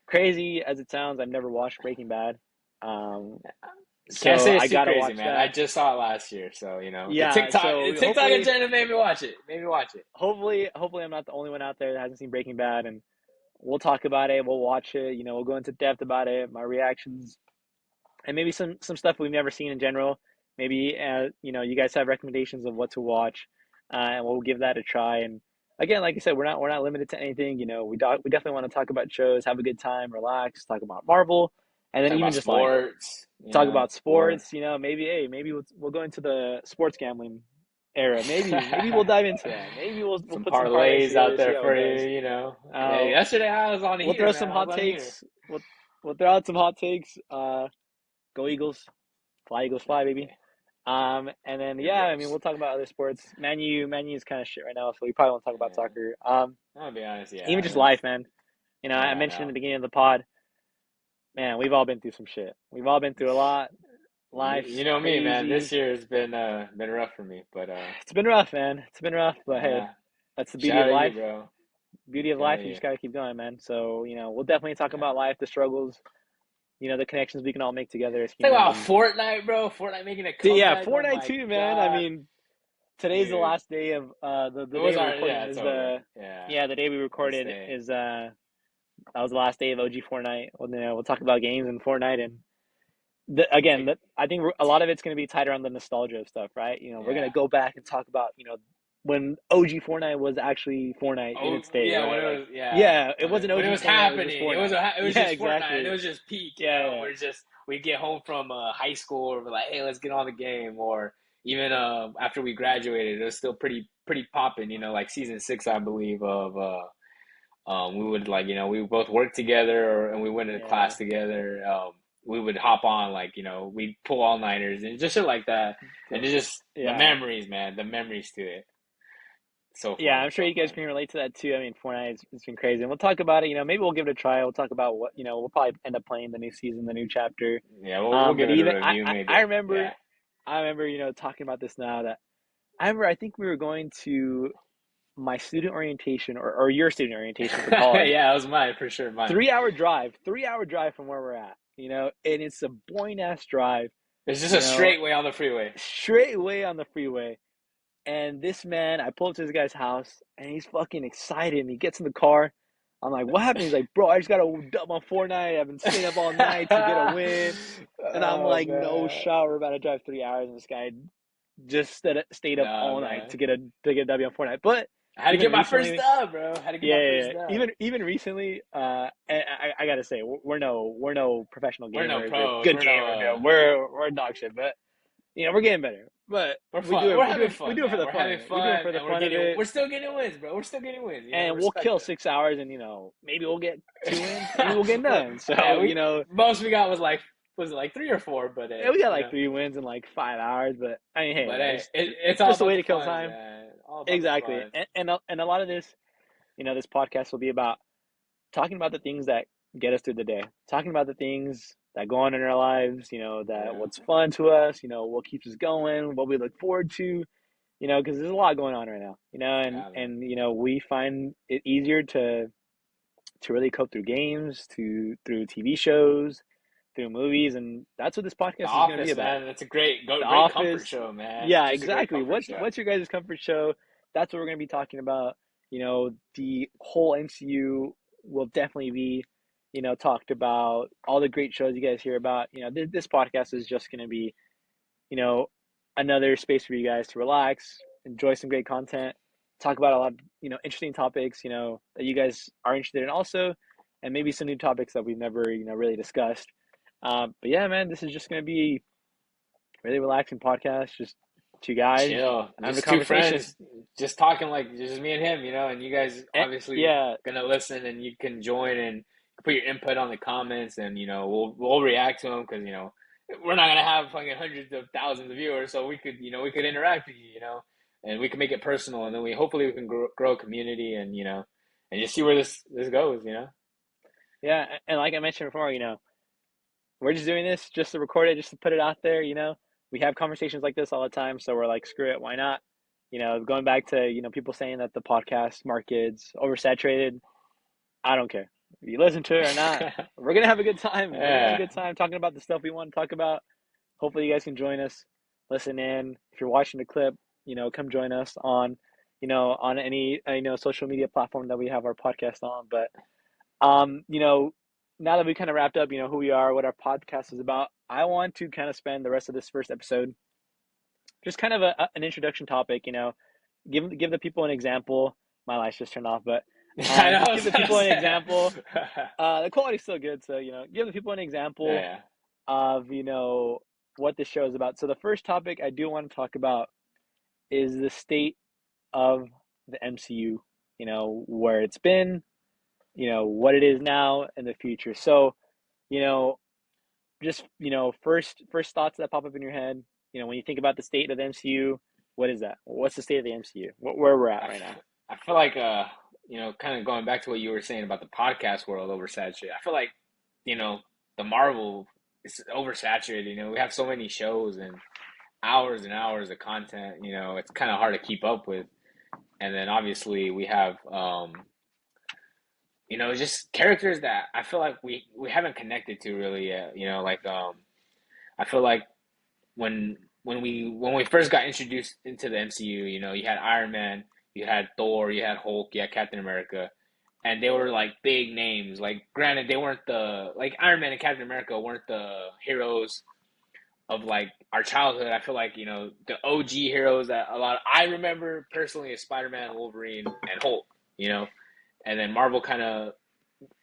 [SPEAKER 1] crazy as it sounds. I've never watched Breaking Bad, um,
[SPEAKER 2] Can't
[SPEAKER 1] so
[SPEAKER 2] say
[SPEAKER 1] I
[SPEAKER 2] it's too
[SPEAKER 1] gotta
[SPEAKER 2] crazy,
[SPEAKER 1] watch
[SPEAKER 2] man. I
[SPEAKER 1] that.
[SPEAKER 2] just saw it last year, so
[SPEAKER 1] Yeah, so
[SPEAKER 2] The TikTok
[SPEAKER 1] hopefully,
[SPEAKER 2] agenda made me watch it. Made me watch it.
[SPEAKER 1] hopefully I'm not the only one out there that hasn't seen Breaking Bad, and we'll talk about it. We'll watch it. We'll go into depth about it, my reactions, and maybe some stuff we've never seen in general. Maybe you guys have recommendations of what to watch, and we'll give that a try. And again, like I said, we're not limited to anything. We definitely want to talk about shows, have a good time, relax, talk about Marvel, and then
[SPEAKER 2] Talk
[SPEAKER 1] even
[SPEAKER 2] about
[SPEAKER 1] just life.
[SPEAKER 2] sports,
[SPEAKER 1] Talk about
[SPEAKER 2] or
[SPEAKER 1] sports. Maybe maybe we'll go into the sports gambling era. Maybe we'll dive into that. Maybe we'll
[SPEAKER 2] some
[SPEAKER 1] put some parlays
[SPEAKER 2] parlays out
[SPEAKER 1] together, see
[SPEAKER 2] there
[SPEAKER 1] how it
[SPEAKER 2] for
[SPEAKER 1] goes.
[SPEAKER 2] you. Yeah,
[SPEAKER 1] Uh,
[SPEAKER 2] yesterday I was on
[SPEAKER 1] we'll
[SPEAKER 2] here,
[SPEAKER 1] throw some
[SPEAKER 2] man. I was
[SPEAKER 1] hot
[SPEAKER 2] on here.
[SPEAKER 1] takes. We'll throw out some hot takes. Go Eagles, fly Eagles, fly, baby.
[SPEAKER 2] Okay,
[SPEAKER 1] And then
[SPEAKER 2] you're
[SPEAKER 1] yeah, I mean
[SPEAKER 2] gross.
[SPEAKER 1] we'll talk about other sports. Man U is kind of shit right now, so we probably won't talk about
[SPEAKER 2] Yeah,
[SPEAKER 1] soccer.
[SPEAKER 2] I'll be honest.
[SPEAKER 1] Even
[SPEAKER 2] Yeah,
[SPEAKER 1] just
[SPEAKER 2] that's
[SPEAKER 1] life, man. I
[SPEAKER 2] yeah.
[SPEAKER 1] mentioned in
[SPEAKER 2] No,
[SPEAKER 1] the beginning of the pod, man, we've all been through some shit. We've all been through a lot.
[SPEAKER 2] you
[SPEAKER 1] Life's
[SPEAKER 2] know me, man. This
[SPEAKER 1] crazy.
[SPEAKER 2] year has been rough for me, but
[SPEAKER 1] It's been rough, man. It's been rough, but hey,
[SPEAKER 2] yeah.
[SPEAKER 1] that's the beauty
[SPEAKER 2] Shout
[SPEAKER 1] of
[SPEAKER 2] out to you,
[SPEAKER 1] life.
[SPEAKER 2] bro.
[SPEAKER 1] Beauty of
[SPEAKER 2] Shout out
[SPEAKER 1] life,
[SPEAKER 2] to
[SPEAKER 1] you
[SPEAKER 2] you.
[SPEAKER 1] just gotta keep going, man. So, we'll definitely talk
[SPEAKER 2] Yeah.
[SPEAKER 1] about life, the struggles, the connections we can all make together as
[SPEAKER 2] Talk
[SPEAKER 1] humans.
[SPEAKER 2] about
[SPEAKER 1] And
[SPEAKER 2] Fortnite, bro. Fortnite making a
[SPEAKER 1] yeah,
[SPEAKER 2] comeback. Oh
[SPEAKER 1] Fortnite
[SPEAKER 2] my
[SPEAKER 1] too, man. I
[SPEAKER 2] God,
[SPEAKER 1] mean, today's the
[SPEAKER 2] dude.
[SPEAKER 1] last day of the
[SPEAKER 2] It
[SPEAKER 1] day
[SPEAKER 2] was
[SPEAKER 1] we're
[SPEAKER 2] our
[SPEAKER 1] recording
[SPEAKER 2] yeah,
[SPEAKER 1] is
[SPEAKER 2] it's over.
[SPEAKER 1] the
[SPEAKER 2] Yeah,
[SPEAKER 1] yeah, the day we
[SPEAKER 2] last
[SPEAKER 1] recorded
[SPEAKER 2] day.
[SPEAKER 1] is that was the last day of OG Fortnite. We'll talk about games and Fortnite, and again,
[SPEAKER 2] Take
[SPEAKER 1] I think a lot of it's going to be tied around the nostalgia of stuff, right? We're going
[SPEAKER 2] yeah.
[SPEAKER 1] to go back and talk about, when OG Fortnite was actually Fortnite in
[SPEAKER 2] Oh
[SPEAKER 1] its day,
[SPEAKER 2] yeah,
[SPEAKER 1] right?
[SPEAKER 2] when
[SPEAKER 1] Like,
[SPEAKER 2] it was yeah,
[SPEAKER 1] yeah, it wasn't
[SPEAKER 2] when it
[SPEAKER 1] OG
[SPEAKER 2] was
[SPEAKER 1] Fortnite, it was just
[SPEAKER 2] happening,
[SPEAKER 1] Fortnite.
[SPEAKER 2] it was
[SPEAKER 1] Yeah,
[SPEAKER 2] just Fortnite, and it
[SPEAKER 1] exactly.
[SPEAKER 2] was just peak.
[SPEAKER 1] Yeah,
[SPEAKER 2] We're just we get home from high school, or we're like, hey, let's get on the game, or even after we graduated, it was still pretty popping. Like season 6, I believe of we would like we both work together, and we went to
[SPEAKER 1] yeah,
[SPEAKER 2] class together. we would hop on, like, we'd pull all-nighters and just shit like that. And it's just the
[SPEAKER 1] Yeah.
[SPEAKER 2] memories, man, the memories to it. So
[SPEAKER 1] Yeah,
[SPEAKER 2] fun,
[SPEAKER 1] I'm sure
[SPEAKER 2] so
[SPEAKER 1] you guys
[SPEAKER 2] fun.
[SPEAKER 1] can relate to that too. I mean, Fortnite, it's been crazy. And we'll talk about it. Maybe we'll give it a try. We'll talk about we'll probably end up playing the new season, the new chapter.
[SPEAKER 2] Yeah, we'll give
[SPEAKER 1] But
[SPEAKER 2] it a
[SPEAKER 1] even
[SPEAKER 2] review,
[SPEAKER 1] I
[SPEAKER 2] maybe.
[SPEAKER 1] remember,
[SPEAKER 2] Yeah.
[SPEAKER 1] talking about this now that I think we were going to my student orientation or your student orientation for college.
[SPEAKER 2] Yeah, it was mine for sure, mine.
[SPEAKER 1] 3 hour drive from where we're at, and it's a boring ass drive,
[SPEAKER 2] It's just
[SPEAKER 1] you
[SPEAKER 2] a
[SPEAKER 1] know,
[SPEAKER 2] straight way on the freeway.
[SPEAKER 1] straight away on the freeway. And this man, I pull up to this guy's house, and he's fucking excited. And he gets in the car. I'm like, "What happened?" He's like, "Bro, I just got a dub on Fortnite. I've been staying up all night to get a win." And I'm
[SPEAKER 2] Oh
[SPEAKER 1] like, "No
[SPEAKER 2] man.
[SPEAKER 1] shot. We're about to drive 3 hours." And this guy just stayed up
[SPEAKER 2] Nah,
[SPEAKER 1] all night
[SPEAKER 2] man.
[SPEAKER 1] to get a W on Fortnite. But
[SPEAKER 2] I had to get
[SPEAKER 1] even
[SPEAKER 2] my first
[SPEAKER 1] recently,
[SPEAKER 2] dub, bro. I had to get
[SPEAKER 1] yeah,
[SPEAKER 2] my
[SPEAKER 1] yeah,
[SPEAKER 2] first
[SPEAKER 1] yeah.
[SPEAKER 2] dub.
[SPEAKER 1] Even recently, and I gotta say, we're no professional
[SPEAKER 2] We're no
[SPEAKER 1] gamers or
[SPEAKER 2] pros.
[SPEAKER 1] good
[SPEAKER 2] We're no
[SPEAKER 1] gamers. We're dog shit. But we're getting better. But
[SPEAKER 2] we're fun. We're having
[SPEAKER 1] we
[SPEAKER 2] fun,
[SPEAKER 1] do it for
[SPEAKER 2] man.
[SPEAKER 1] the
[SPEAKER 2] We're
[SPEAKER 1] fun of
[SPEAKER 2] having
[SPEAKER 1] it. We do it
[SPEAKER 2] fun
[SPEAKER 1] for the
[SPEAKER 2] and
[SPEAKER 1] fun of it,
[SPEAKER 2] we're still getting wins, bro. We're still getting wins.
[SPEAKER 1] and we'll
[SPEAKER 2] Respect
[SPEAKER 1] kill
[SPEAKER 2] us.
[SPEAKER 1] 6 hours, and maybe we'll get 2 wins, maybe we'll get none.
[SPEAKER 2] Yeah,
[SPEAKER 1] So
[SPEAKER 2] we most we got was it like 3 or 4, but
[SPEAKER 1] yeah, we got like 3 wins in like 5 hours. But I mean, hey,
[SPEAKER 2] but
[SPEAKER 1] man,
[SPEAKER 2] hey,
[SPEAKER 1] it's
[SPEAKER 2] it's all
[SPEAKER 1] just a
[SPEAKER 2] about
[SPEAKER 1] way
[SPEAKER 2] the
[SPEAKER 1] to kill
[SPEAKER 2] funds,
[SPEAKER 1] time.
[SPEAKER 2] man. All about the
[SPEAKER 1] Exactly,
[SPEAKER 2] funds.
[SPEAKER 1] and a lot of this, this podcast will be about talking about the things that get us through the day, talking about the things that go on in our lives, that
[SPEAKER 2] Yeah.
[SPEAKER 1] what's fun to us, what keeps us going, what we look forward to, because there's a lot going on right now, and
[SPEAKER 2] Yeah, man.
[SPEAKER 1] we find it easier to really cope through games, through TV shows, through movies, and that's what this
[SPEAKER 2] The
[SPEAKER 1] podcast is going to be
[SPEAKER 2] Office,
[SPEAKER 1] about.
[SPEAKER 2] man. That's a
[SPEAKER 1] The
[SPEAKER 2] great comfort
[SPEAKER 1] Office,
[SPEAKER 2] show, man.
[SPEAKER 1] yeah,
[SPEAKER 2] Just a great
[SPEAKER 1] exactly.
[SPEAKER 2] comfort
[SPEAKER 1] What's
[SPEAKER 2] show.
[SPEAKER 1] what's your guys' comfort show? That's what we're going to be talking about. The whole MCU will definitely be, talked about. All the great shows you guys hear about. This podcast is just going to be, you know, another space for you guys to relax, enjoy some great content, talk about a lot of, interesting topics, that you guys are interested in also, and maybe some new topics that we've never, really discussed. But yeah, man, this is just going to be really relaxing podcast, just two guys
[SPEAKER 2] Chill.
[SPEAKER 1] having a
[SPEAKER 2] Just two
[SPEAKER 1] conversation.
[SPEAKER 2] friends, just talking like just me and him, and you guys obviously
[SPEAKER 1] Yeah,
[SPEAKER 2] gonna listen and you can join and put your input on the comments and we'll react to them because we're not gonna have fucking hundreds of thousands of viewers, so we could interact with you, and we can make it personal and then we hopefully we can grow a community and and just see where this goes.
[SPEAKER 1] yeah, and like I mentioned before, we're just doing this just to record it, just to put it out there. We have conversations like this all the time, so we're like, screw it, why not? Going back to people saying that the podcast market's oversaturated. I don't care if you listen to it or not. We're gonna have a good time. We're gonna have a
[SPEAKER 2] Yeah.
[SPEAKER 1] good time talking about the stuff we want to talk about. Hopefully, you guys can join us, listen in. If you're watching the clip, come join us on, on any social media platform that we have our podcast on. But now that we kind of wrapped up, who we are, what our podcast is about, I want to kind of spend the rest of this first episode just kind of an introduction topic. Give the people an example. My lights just turned off, but
[SPEAKER 2] I know, I
[SPEAKER 1] just give
[SPEAKER 2] was
[SPEAKER 1] the
[SPEAKER 2] gonna
[SPEAKER 1] people an
[SPEAKER 2] say.
[SPEAKER 1] example. The quality's still good, so give the people an example
[SPEAKER 2] Yeah.
[SPEAKER 1] of what this show is about. So the first topic I do want to talk about is the state of the MCU. Where it's been, what it is now and the future. So, you know, just first thoughts that pop up in your head. When you think about the state of the MCU, what is that? What's the state of the MCU? Where we're at
[SPEAKER 2] I,
[SPEAKER 1] right now?
[SPEAKER 2] f- I feel like kind of going back to what you were saying about the podcast world oversaturated. I feel like you know the Marvel is oversaturated. We have so many shows and hours of content. It's kind of hard to keep up with. And then obviously we have just characters that I feel like we haven't connected to really yet. Like I feel like when we first got introduced into the MCU, you had Iron Man, you had Thor, you had Hulk, you had Captain America, and they were like big names. Like, granted, they weren't the like Iron Man and Captain America weren't the heroes of like our childhood. I feel like the OG heroes that I remember personally is Spider Man, Wolverine, and Hulk. You know, and then Marvel kind of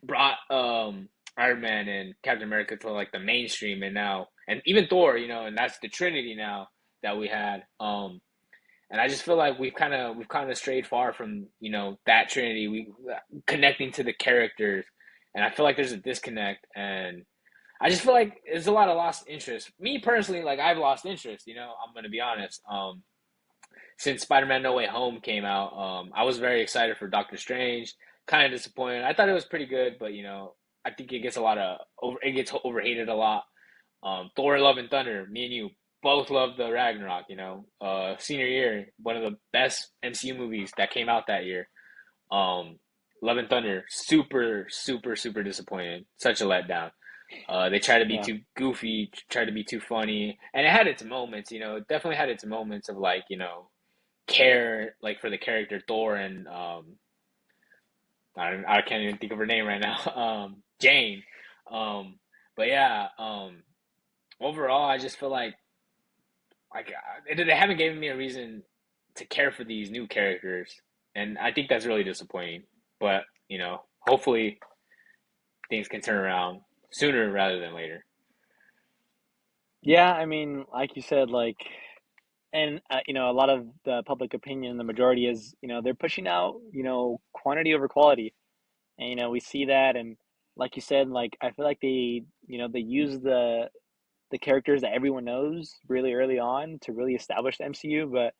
[SPEAKER 2] brought Iron Man and Captain America to like the mainstream, and now and even Thor, and that's the Trinity now that we had. And I just feel like we've kind of strayed far from that Trinity. We connecting to the characters, and I feel like there's a disconnect. And I just feel like there's a lot of lost interest. Me personally, like I've lost interest. I'm gonna be honest. Since Spider-Man No Way Home came out, I was very excited for Doctor Strange. Kind of disappointed. I thought it was pretty good, but I think it gets overhated a lot. Thor: Love and Thunder. Me and you both love the Ragnarok. Senior year, one of the best MCU movies that came out that year. Um, Love and Thunder, super, super, super disappointed. Such a letdown. They try to be
[SPEAKER 1] Yeah.
[SPEAKER 2] too goofy, try to be too funny, and it had its moments. It definitely had its moments of like care like for the character Thor and I can't even think of her name right now. Jane. Um, but yeah, overall, I just feel like they haven't given me a reason to care for these new characters, and I think that's really disappointing. But hopefully things can turn around sooner rather than later.
[SPEAKER 1] Yeah, I mean, like you said, like, and a lot of the public opinion, the majority is, they're pushing out, quantity over quality, and we see that, and like you said, like I feel like they use the characters that everyone knows really early on to really establish the MCU, but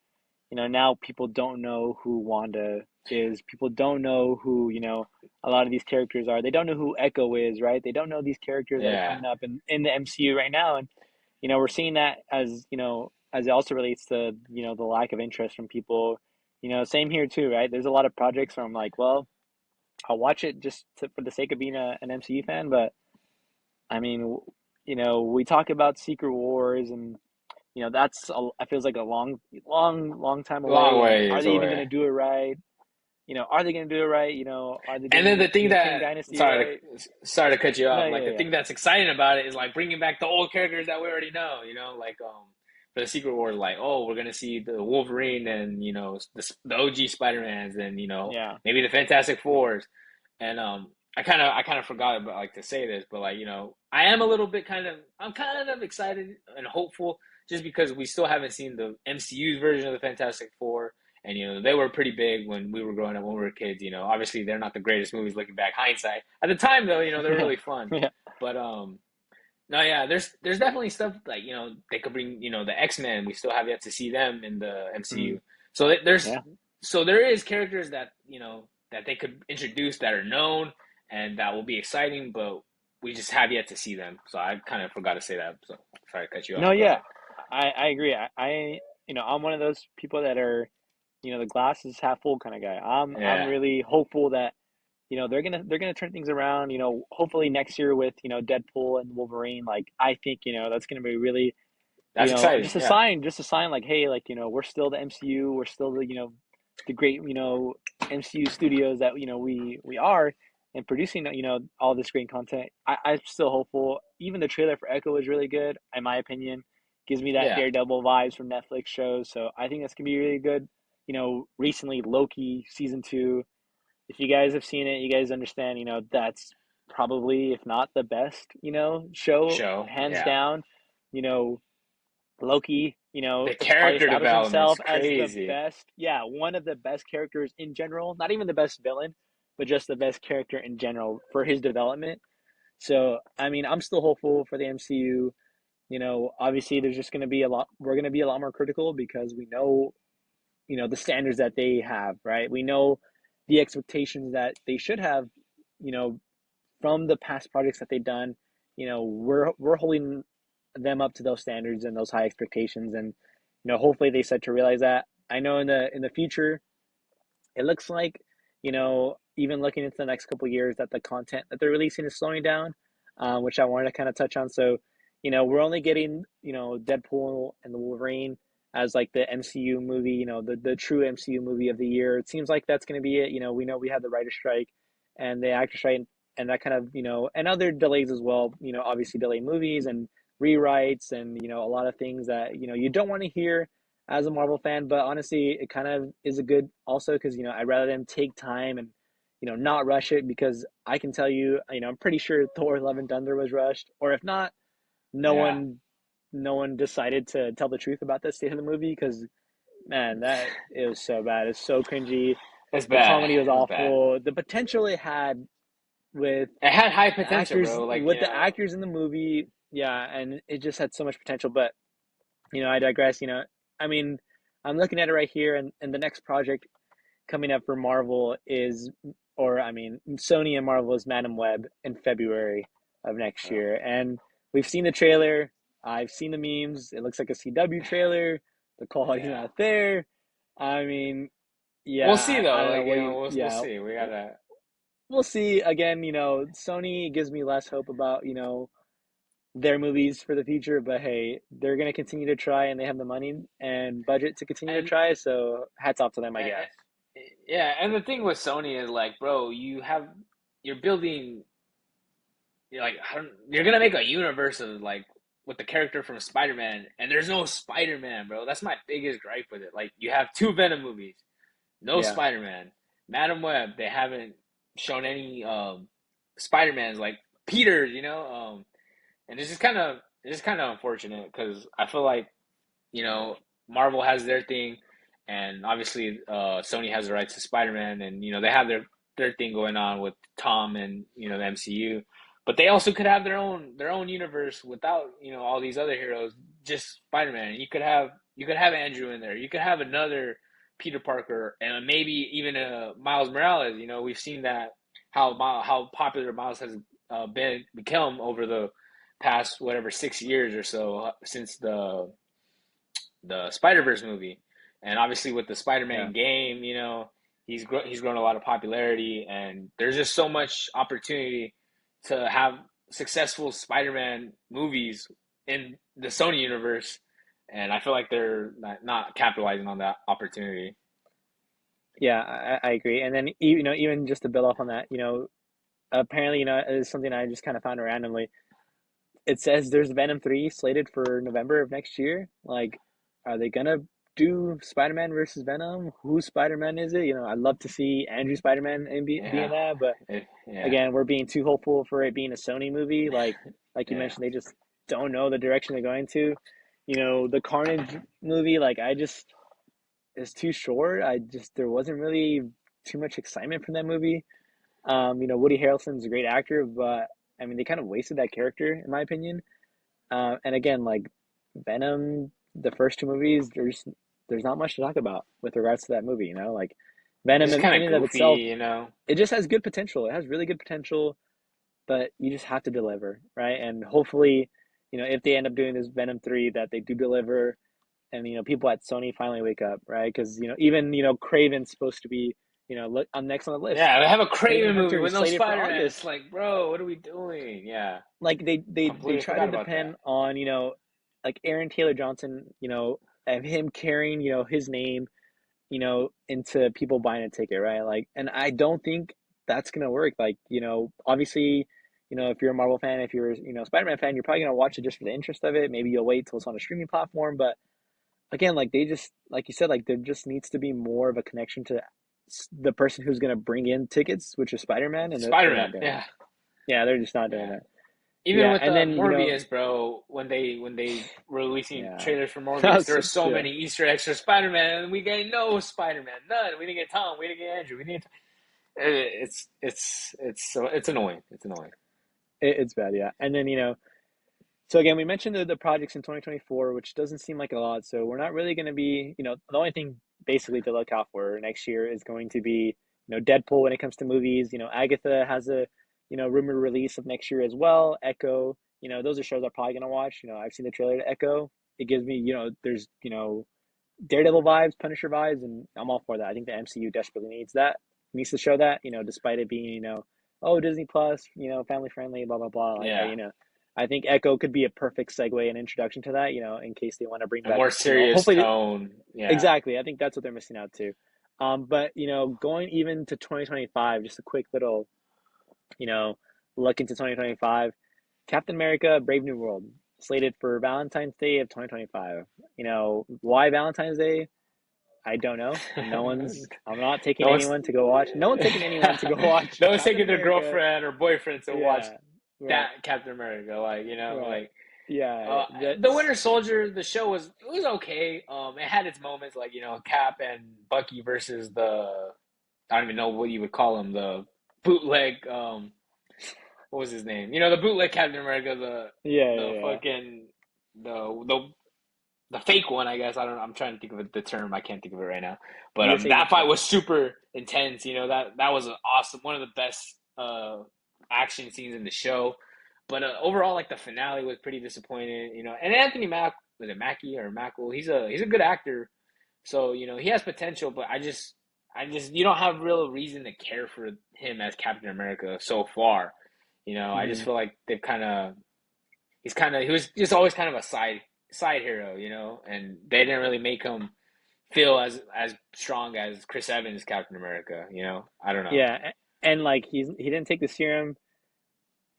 [SPEAKER 1] now people don't know who Wanda is. People don't know who, a lot of these characters are. They don't know who Echo is, right? They don't know these characters that are
[SPEAKER 2] Yeah,
[SPEAKER 1] coming up in the MCU right now. And, we're seeing that as it also relates to, the lack of interest from people. Same here too, right? There's a lot of projects where I'm like, well, I'll watch it for the sake of being an MCU fan, but I mean, we talk about Secret Wars and it feels like a long, long, long time
[SPEAKER 2] long
[SPEAKER 1] away. And are
[SPEAKER 2] ways
[SPEAKER 1] they even going
[SPEAKER 2] away.
[SPEAKER 1] to do it right? Are they going to do it right? Are they
[SPEAKER 2] And then
[SPEAKER 1] doing
[SPEAKER 2] the thing
[SPEAKER 1] Kang
[SPEAKER 2] that
[SPEAKER 1] Dynasty
[SPEAKER 2] sorry
[SPEAKER 1] right?
[SPEAKER 2] sorry to cut you
[SPEAKER 1] No,
[SPEAKER 2] off. Like
[SPEAKER 1] yeah,
[SPEAKER 2] the
[SPEAKER 1] yeah,
[SPEAKER 2] thing that's exciting about it is like bringing back the old characters that we already know. Like for the Secret Wars, like we're gonna see the Wolverine and the OG Spider Mans and
[SPEAKER 1] yeah,
[SPEAKER 2] maybe the Fantastic Fours. And I kind of forgot about like to say this, but like I am a little bit I'm kind of excited and hopeful just because we still haven't seen the MCU's version of the Fantastic Four. And they were pretty big when we were growing up, when we were kids. Obviously they're not the greatest movies looking back hindsight. At the time though, they're
[SPEAKER 1] yeah,
[SPEAKER 2] really fun.
[SPEAKER 1] yeah.
[SPEAKER 2] But no, yeah, there's definitely stuff like they could bring the X-Men. We still have yet to see them in the
[SPEAKER 1] Mm,
[SPEAKER 2] MCU. So there's
[SPEAKER 1] yeah.
[SPEAKER 2] so there is characters that that they could introduce that are known and that will be exciting, but we just have yet to see them. So I kind of forgot to say that. So sorry to cut you
[SPEAKER 1] No,
[SPEAKER 2] off. Go
[SPEAKER 1] yeah.
[SPEAKER 2] ahead.
[SPEAKER 1] I agree. I'm one of those people that are, the glass is half full kind of guy. I'm
[SPEAKER 2] Yeah,
[SPEAKER 1] really hopeful that they're gonna turn things around. Hopefully next year with Deadpool and Wolverine. Like I think that's gonna be really
[SPEAKER 2] that's exciting.
[SPEAKER 1] just a
[SPEAKER 2] Yeah,
[SPEAKER 1] sign, like, hey, like, we're still the MCU, we're still the great, MCU studios that, we are and producing, all this great content. I'm still hopeful. Even the trailer for Echo is really good, in my opinion. Gives me that
[SPEAKER 2] yeah,
[SPEAKER 1] Daredevil vibes from Netflix shows. So I think that's gonna be really good. Recently Loki season two. If you guys have seen it, you guys understand, that's probably, if not the best, show,
[SPEAKER 2] show.
[SPEAKER 1] hands
[SPEAKER 2] Yeah,
[SPEAKER 1] down. You know, Loki,
[SPEAKER 2] the
[SPEAKER 1] has probably
[SPEAKER 2] character
[SPEAKER 1] established
[SPEAKER 2] development's
[SPEAKER 1] himself as the
[SPEAKER 2] crazy.
[SPEAKER 1] best, yeah, one of the best characters in general. Not even the best villain, but just the best character in general for his development. So, I mean, I'm still hopeful for the MCU. Obviously, there's just going to be a lot. We're going to be a lot more critical because we know, the standards that they have, right? We know the expectations that they should have, you know, from the past projects that they've done. We're holding them up to those standards and those high expectations, and hopefully they start to realize that. I know in the future, it looks like even looking into the next couple of years that the content that they're releasing is slowing down, which I wanted to kind of touch on. So, we're only getting Deadpool and the Wolverine as like the MCU movie, the true MCU movie of the year. It seems like that's going to be it. We know we had the writer strike and the actor strike, and that kind of and other delays as well. Obviously delay movies and rewrites and a lot of things that you don't want to hear as a Marvel fan, but honestly, it kind of is a good also because I'd rather them take time and not rush it because I can tell you, I'm pretty sure Thor: Love and Thunder was rushed, or if not, no
[SPEAKER 2] Yeah,
[SPEAKER 1] one no one decided to tell the truth about the state of the movie because man, that it was so bad, it's so cringy.
[SPEAKER 2] it's
[SPEAKER 1] The
[SPEAKER 2] bad.
[SPEAKER 1] comedy was
[SPEAKER 2] It's bad.
[SPEAKER 1] awful. The potential it had with
[SPEAKER 2] It had high
[SPEAKER 1] the
[SPEAKER 2] potential,
[SPEAKER 1] actors
[SPEAKER 2] bro. Like,
[SPEAKER 1] with the actors in the movie. Yeah, and it just had so much potential. But I digress. I mean, I'm looking at it right here, and the next project coming up for Marvel is, or I mean, Sony and Marvel is Madam Web in February of next
[SPEAKER 2] uh,
[SPEAKER 1] year, and we've seen the trailer. I've seen the memes. It looks like a CW trailer. The quality's
[SPEAKER 2] yeah.
[SPEAKER 1] not there. I mean, yeah,
[SPEAKER 2] We'll see
[SPEAKER 1] I
[SPEAKER 2] though.
[SPEAKER 1] don't know
[SPEAKER 2] Like,
[SPEAKER 1] what you.
[SPEAKER 2] we'll
[SPEAKER 1] Yeah,
[SPEAKER 2] see. We gotta.
[SPEAKER 1] we'll see. Again, Sony gives me less hope about their movies for the future, but hey, they're gonna continue to try, and they have the money and budget to continue to
[SPEAKER 2] And,
[SPEAKER 1] try. So hats off to them, I
[SPEAKER 2] and
[SPEAKER 1] guess.
[SPEAKER 2] yeah, and the thing with Sony is like, bro, you're building, like, you're gonna make a universe of like with the character from Spider-Man, and there's no Spider-Man, bro. That's my biggest gripe with it. Like, you have two Venom movies, no
[SPEAKER 1] Yeah,
[SPEAKER 2] Spider-Man. Madam Web, they haven't shown any Spider-Mans like Peter, and it's just kind of unfortunate because I feel like you know, Marvel has their thing, and obviously Sony has the rights to Spider-Man, and they have their thing going on with Tom and the MCU. But they also could have their own universe without all these other heroes, just Spider-Man. You could have Andrew in there. You could have another Peter Parker, and maybe even a Miles Morales. We've seen that how popular Miles has been become over the past whatever 6 years or so since the Spider Verse movie, and obviously with the Spider
[SPEAKER 1] yeah.
[SPEAKER 2] Man game, he's grown a lot of popularity, and there's just so much opportunity to have successful Spider Man movies in the Sony universe, and I feel like they're not capitalizing on that opportunity.
[SPEAKER 1] Yeah, I agree. And then even just to build off on that, apparently, it's something I just kind of found randomly. It says there's Venom 3 slated for November of next year. Like, are they gonna do Spider-Man versus Venom? Whose Spider-Man is it? I'd love to see Andrew Spider-Man and be in
[SPEAKER 2] Yeah,
[SPEAKER 1] that, but
[SPEAKER 2] yeah,
[SPEAKER 1] again, we're being too hopeful for it being a Sony movie. Like you
[SPEAKER 2] yeah.
[SPEAKER 1] mentioned, they just don't know the direction they're going to. The Carnage movie, like I just is too short. There wasn't really too much excitement from that movie. Woody Harrelson's a great actor, but I mean, they kind of wasted that character, in my opinion. And again, like Venom, the first two movies, there's not much to talk about with regards to that movie. Like
[SPEAKER 2] It's
[SPEAKER 1] Venom
[SPEAKER 2] just
[SPEAKER 1] in,
[SPEAKER 2] kind
[SPEAKER 1] in
[SPEAKER 2] of
[SPEAKER 1] and of
[SPEAKER 2] goofy,
[SPEAKER 1] itself, it just has good potential. It has really good potential, but you just have to deliver, right? And hopefully, if they end up doing this Venom 3, that they do deliver, and people at Sony finally wake up, right? Because even Craven's supposed to be look on next on the list.
[SPEAKER 2] Yeah, they have a
[SPEAKER 1] Craven
[SPEAKER 2] Craven movie
[SPEAKER 1] Hunter
[SPEAKER 2] with
[SPEAKER 1] is
[SPEAKER 2] no
[SPEAKER 1] slated for
[SPEAKER 2] Spider Man.
[SPEAKER 1] August.
[SPEAKER 2] It's like, bro, what are we doing? Yeah,
[SPEAKER 1] Like they
[SPEAKER 2] completely
[SPEAKER 1] try to
[SPEAKER 2] forgot about
[SPEAKER 1] depend
[SPEAKER 2] that.
[SPEAKER 1] on like Aaron Taylor Johnson, of him carrying his name into people buying a ticket, right? Like, and I don't think that's gonna work. Like, obviously, if you're a Marvel fan, if you're a Spider-Man fan, you're probably gonna watch it just for the interest of it. Maybe you'll wait till it's on a streaming platform, but again, like they just like you said, like there just needs to be more of a connection to the person who's gonna bring in tickets, which is Spider-Man, and they're
[SPEAKER 2] Spider
[SPEAKER 1] not
[SPEAKER 2] Man,
[SPEAKER 1] doing that.
[SPEAKER 2] yeah,
[SPEAKER 1] Yeah, they're just not doing
[SPEAKER 2] yeah.
[SPEAKER 1] that.
[SPEAKER 2] Even
[SPEAKER 1] Yeah,
[SPEAKER 2] with
[SPEAKER 1] and then
[SPEAKER 2] Morbius, bro, when they were releasing
[SPEAKER 1] yeah,
[SPEAKER 2] trailers for
[SPEAKER 1] that
[SPEAKER 2] Morbius,
[SPEAKER 1] was
[SPEAKER 2] there were
[SPEAKER 1] so,
[SPEAKER 2] so
[SPEAKER 1] yeah,
[SPEAKER 2] many Easter eggs for Spider Man, and we get no Spider Man, none. We didn't get Tom, we didn't get Andrew, we didn't. It's annoying. It's annoying.
[SPEAKER 1] it's bad. Yeah, and then so again, we mentioned the projects in 2024, which doesn't seem like a lot. So we're not really going to be, the only thing basically to look out for next year is going to be, Deadpool when it comes to movies. Agatha has a, rumored release of next year as well. Echo, those are shows I'm probably going to watch. I've seen the trailer to Echo. It gives me, there's, Daredevil vibes, Punisher vibes, and I'm all for that. I think the MCU desperately needs that, needs to show that, despite it being, oh, Disney Plus, family friendly, blah, blah, blah. Like,
[SPEAKER 2] Yeah,
[SPEAKER 1] I think Echo could be a perfect segue and introduction to that, in case they want to bring
[SPEAKER 2] a
[SPEAKER 1] back,
[SPEAKER 2] more serious
[SPEAKER 1] hopefully,
[SPEAKER 2] tone. Yeah,
[SPEAKER 1] exactly. I think that's what they're missing out too. But, going even to 2025, just a quick little, you know, look into 2025, Captain America, Brave New World, slated for Valentine's Day of 2025. Why Valentine's Day? I don't know. I'm not taking
[SPEAKER 2] no one's
[SPEAKER 1] anyone to go watch. No one's taking anyone to go watch
[SPEAKER 2] no one's
[SPEAKER 1] Captain
[SPEAKER 2] taking their
[SPEAKER 1] America.
[SPEAKER 2] girlfriend or boyfriend to watch
[SPEAKER 1] Yeah, right,
[SPEAKER 2] that Captain America. Like
[SPEAKER 1] right.
[SPEAKER 2] like
[SPEAKER 1] Yeah,
[SPEAKER 2] the
[SPEAKER 1] that's
[SPEAKER 2] Winter Soldier. The show was okay. It had its moments, like Cap and Bucky versus the I don't even know what you would call them, the bootleg what was his name? You know, the bootleg Captain America,
[SPEAKER 1] Yeah,
[SPEAKER 2] the
[SPEAKER 1] yeah,
[SPEAKER 2] fucking the the fake one, I guess. I don't know. I'm trying to think of the term. I can't think of it right now. But
[SPEAKER 1] yeah. US
[SPEAKER 2] that
[SPEAKER 1] agent,
[SPEAKER 2] fight
[SPEAKER 1] yeah.
[SPEAKER 2] was super intense. You know, that was an awesome, one of the best action scenes in the show. But overall, like the finale was pretty disappointing. You know, and Anthony Mack, was it Mackie or Mackle? He's a good actor. So, you know, he has potential, but I just you don't have real reason to care for him as Captain America so far. You know, I just
[SPEAKER 1] Hmm.
[SPEAKER 2] feel like they've he was just always kind of a side hero, you know, and they didn't really make him feel as strong as Chris Evans Captain America, you know. I don't know.
[SPEAKER 1] Yeah, and like he didn't take the serum.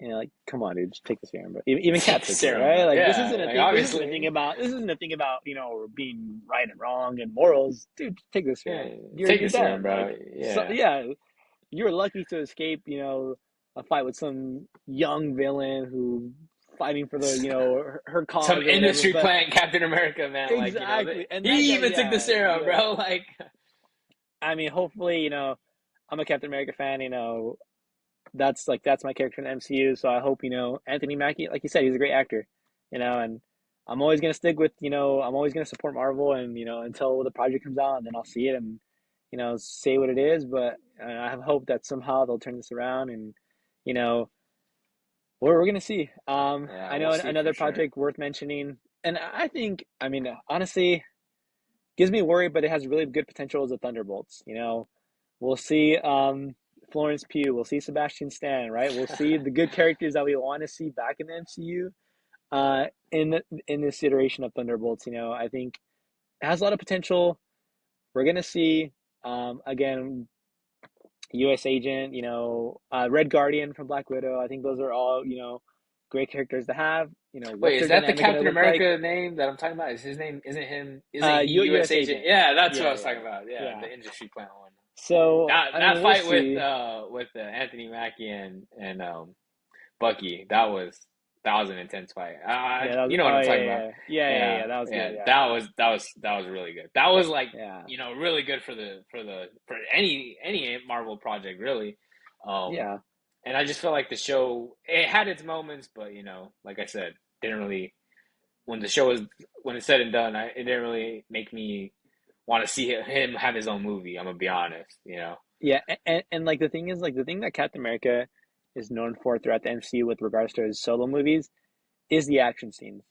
[SPEAKER 1] You know, like, come on, dude, just take the serum, bro. Even Cap
[SPEAKER 2] Take the
[SPEAKER 1] said so,
[SPEAKER 2] serum,
[SPEAKER 1] right?
[SPEAKER 2] bro.
[SPEAKER 1] Like, this
[SPEAKER 2] Yeah,
[SPEAKER 1] isn't a
[SPEAKER 2] like
[SPEAKER 1] thing. This isn't a thing
[SPEAKER 2] obviously,
[SPEAKER 1] about. This isn't a thing about being right and wrong and morals, dude. Just take the
[SPEAKER 2] yeah,
[SPEAKER 1] serum.
[SPEAKER 2] take
[SPEAKER 1] You're
[SPEAKER 2] the serum,
[SPEAKER 1] done.
[SPEAKER 2] bro.
[SPEAKER 1] Like, so
[SPEAKER 2] Yeah,
[SPEAKER 1] yeah, you were lucky to escape. A fight with some young villain who fighting for the her
[SPEAKER 2] some
[SPEAKER 1] cause or whatever.
[SPEAKER 2] industry
[SPEAKER 1] But
[SPEAKER 2] plant Captain America, man. Like
[SPEAKER 1] exactly, and that
[SPEAKER 2] he
[SPEAKER 1] guy,
[SPEAKER 2] even took the
[SPEAKER 1] yeah,
[SPEAKER 2] serum,
[SPEAKER 1] yeah.
[SPEAKER 2] bro. Like,
[SPEAKER 1] I mean, hopefully, I'm a Captain America fan. That's my character in the MCU. So I hope Anthony Mackie, like you said, he's a great actor, and I'm always gonna stick with I'm always gonna support Marvel, and until the project comes out, and then I'll see it and say what it is. But I have hope that somehow they'll turn this around, and you know we're gonna see.
[SPEAKER 2] yeah,
[SPEAKER 1] I
[SPEAKER 2] we'll
[SPEAKER 1] know
[SPEAKER 2] see for
[SPEAKER 1] another
[SPEAKER 2] sure.
[SPEAKER 1] project worth mentioning, and I think honestly gives me worry, but it has really good potential as a Thunderbolts. We'll see Florence Pugh, we'll see Sebastian Stan, right? We'll see the good characters that we want to see back in the MCU. In this iteration of Thunderbolts, I think it has a lot of potential. We're gonna see again U.S. Agent, Red Guardian from Black Widow. I think those are all great characters to have. What's
[SPEAKER 2] Wait, is
[SPEAKER 1] their
[SPEAKER 2] that the
[SPEAKER 1] dynamic gonna
[SPEAKER 2] Captain
[SPEAKER 1] look like?
[SPEAKER 2] America name that I'm talking about? Is his name? Isn't he U.S.
[SPEAKER 1] U.S.
[SPEAKER 2] Agent?
[SPEAKER 1] Agent.
[SPEAKER 2] Yeah, that's what I
[SPEAKER 1] Yeah,
[SPEAKER 2] was
[SPEAKER 1] yeah,
[SPEAKER 2] talking about. Yeah,
[SPEAKER 1] yeah.
[SPEAKER 2] the industry plant one.
[SPEAKER 1] So
[SPEAKER 2] That
[SPEAKER 1] we'll
[SPEAKER 2] fight
[SPEAKER 1] see.
[SPEAKER 2] with Anthony Mackie and Bucky, that was an intense fight.
[SPEAKER 1] Yeah, that was.
[SPEAKER 2] You know what
[SPEAKER 1] Oh
[SPEAKER 2] I'm
[SPEAKER 1] yeah,
[SPEAKER 2] talking about?
[SPEAKER 1] yeah, yeah, yeah, yeah.
[SPEAKER 2] Yeah,
[SPEAKER 1] That was good.
[SPEAKER 2] yeah.
[SPEAKER 1] Yeah,
[SPEAKER 2] That was really good. That was like
[SPEAKER 1] yeah,
[SPEAKER 2] really good for any Marvel project really. Um,
[SPEAKER 1] yeah.
[SPEAKER 2] and I just felt like the show it had its moments, but like I said, didn't really when the show was when it's said and done, it didn't really make me want to see him have his own movie. I'm gonna be honest.
[SPEAKER 1] Yeah, and like the thing is, like the thing that Captain America is known for throughout the MCU with regards to his solo movies is the action scenes.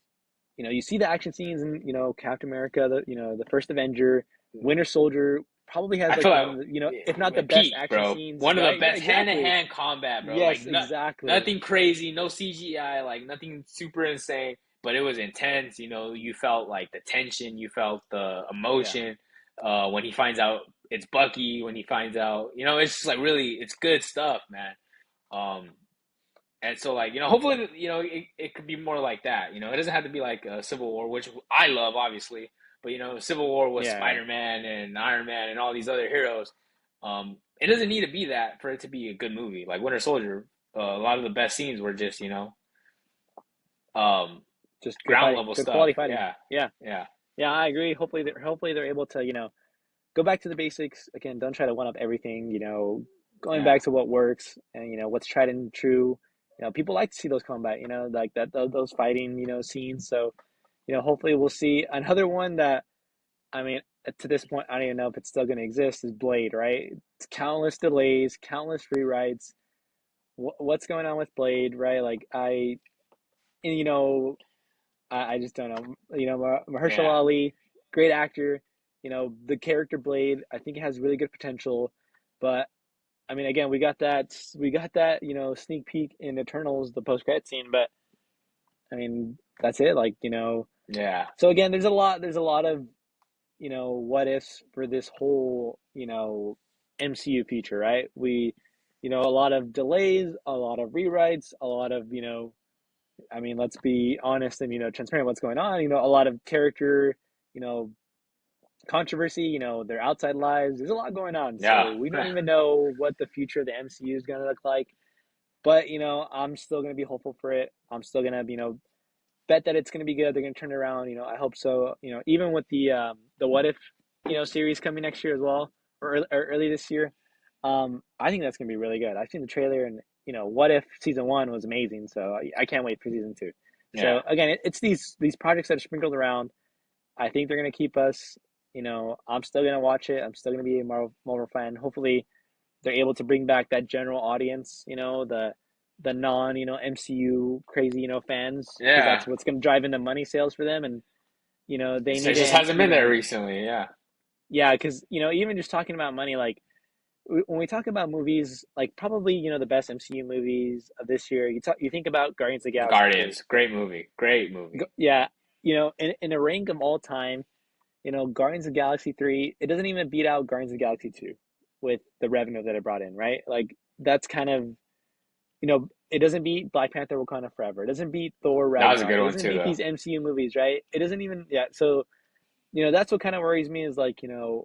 [SPEAKER 1] You see the action scenes in Captain America, the first Avenger, Winter Soldier probably has
[SPEAKER 2] I
[SPEAKER 1] like
[SPEAKER 2] feel
[SPEAKER 1] one
[SPEAKER 2] like
[SPEAKER 1] of the if not the best
[SPEAKER 2] peak,
[SPEAKER 1] action
[SPEAKER 2] bro.
[SPEAKER 1] scenes,
[SPEAKER 2] One of the
[SPEAKER 1] right? Yeah,
[SPEAKER 2] best hand to
[SPEAKER 1] exactly.
[SPEAKER 2] hand combat, bro. Like
[SPEAKER 1] Yes, exactly.
[SPEAKER 2] nothing crazy, no CGI, like nothing super insane, but it was intense. You felt like the tension, you felt the
[SPEAKER 1] Yeah,
[SPEAKER 2] emotion. When he finds out it's Bucky, when he finds out, it's just like really, it's good stuff, man. Um, and so like hopefully it could be more like that. It doesn't have to be like a Civil War, which I love, obviously. But Civil War was
[SPEAKER 1] yeah, yeah.
[SPEAKER 2] Spider Man and Iron Man and all these other heroes. It doesn't need to be that for it to be a good movie. Like Winter Soldier, a lot of the best scenes were just um,
[SPEAKER 1] Just good
[SPEAKER 2] ground
[SPEAKER 1] fighting,
[SPEAKER 2] level
[SPEAKER 1] good
[SPEAKER 2] stuff.
[SPEAKER 1] quality fighting.
[SPEAKER 2] Yeah,
[SPEAKER 1] Yeah,
[SPEAKER 2] yeah,
[SPEAKER 1] yeah. I agree. Hopefully they're able to go back to the basics again. Don't try to one up everything. Going
[SPEAKER 2] yeah,
[SPEAKER 1] back to what works and what's tried and true. People like to see those combat. Like that those fighting scenes. So hopefully we'll see another one that I mean to this point I don't even know if it's still going to exist. Is Blade, right? It's countless delays, countless rewrites. What's going on with Blade, right? Like and, I just don't know. Mahershala
[SPEAKER 2] yeah,
[SPEAKER 1] Ali, great actor. The character Blade, I think it has really good potential. But I mean, again, we got that sneak peek in Eternals, the post credit scene. But I mean, that's it. Like
[SPEAKER 2] yeah,
[SPEAKER 1] so again, there's a lot of what ifs for this whole MCU future, right? A lot of delays, a lot of rewrites, a lot of I mean, let's be honest and transparent. What's going on? A lot of character, you know, controversy. Their outside lives. There's a lot going on,
[SPEAKER 2] yeah.
[SPEAKER 1] so we don't even know what the future of the MCU is going to look like. But I'm still going to be hopeful for it. I'm still going to bet that it's going to be good. They're going to turn it around. I hope so. Even with the What If series coming next year as well, or early this year. I think that's gonna be really good. I've seen the trailer, and What If season one was amazing, so I can't wait for season two.
[SPEAKER 2] Yeah.
[SPEAKER 1] So again, it's these projects that are sprinkled around. I think they're gonna keep us. I'm still gonna watch it. I'm still gonna be a Marvel fan. Hopefully, they're able to bring back that general audience. The non MCU crazy fans, because
[SPEAKER 2] Yeah.
[SPEAKER 1] that's what's gonna drive in the money sales for them, and they
[SPEAKER 2] So it
[SPEAKER 1] need
[SPEAKER 2] just
[SPEAKER 1] it
[SPEAKER 2] hasn't been there
[SPEAKER 1] even.
[SPEAKER 2] recently. Yeah.
[SPEAKER 1] Yeah, because even just talking about money, like when we talk about movies, like probably the best MCU movies of this year, you think about Guardians of the Galaxy 3.
[SPEAKER 2] Guardians, great movie. Great movie.
[SPEAKER 1] Yeah, in a rank of all time, Guardians of the Galaxy 3, it doesn't even beat out Guardians of the Galaxy 2 with the revenue that it brought in, right? Like that's kind of, it doesn't beat Black Panther Wakanda Forever. It doesn't beat Thor
[SPEAKER 2] That was a
[SPEAKER 1] Ragnarok.
[SPEAKER 2] good
[SPEAKER 1] It
[SPEAKER 2] one
[SPEAKER 1] doesn't
[SPEAKER 2] too,
[SPEAKER 1] beat
[SPEAKER 2] though.
[SPEAKER 1] these MCU movies, right? It doesn't even, yeah. So, that's what kind of worries me is like,
[SPEAKER 2] The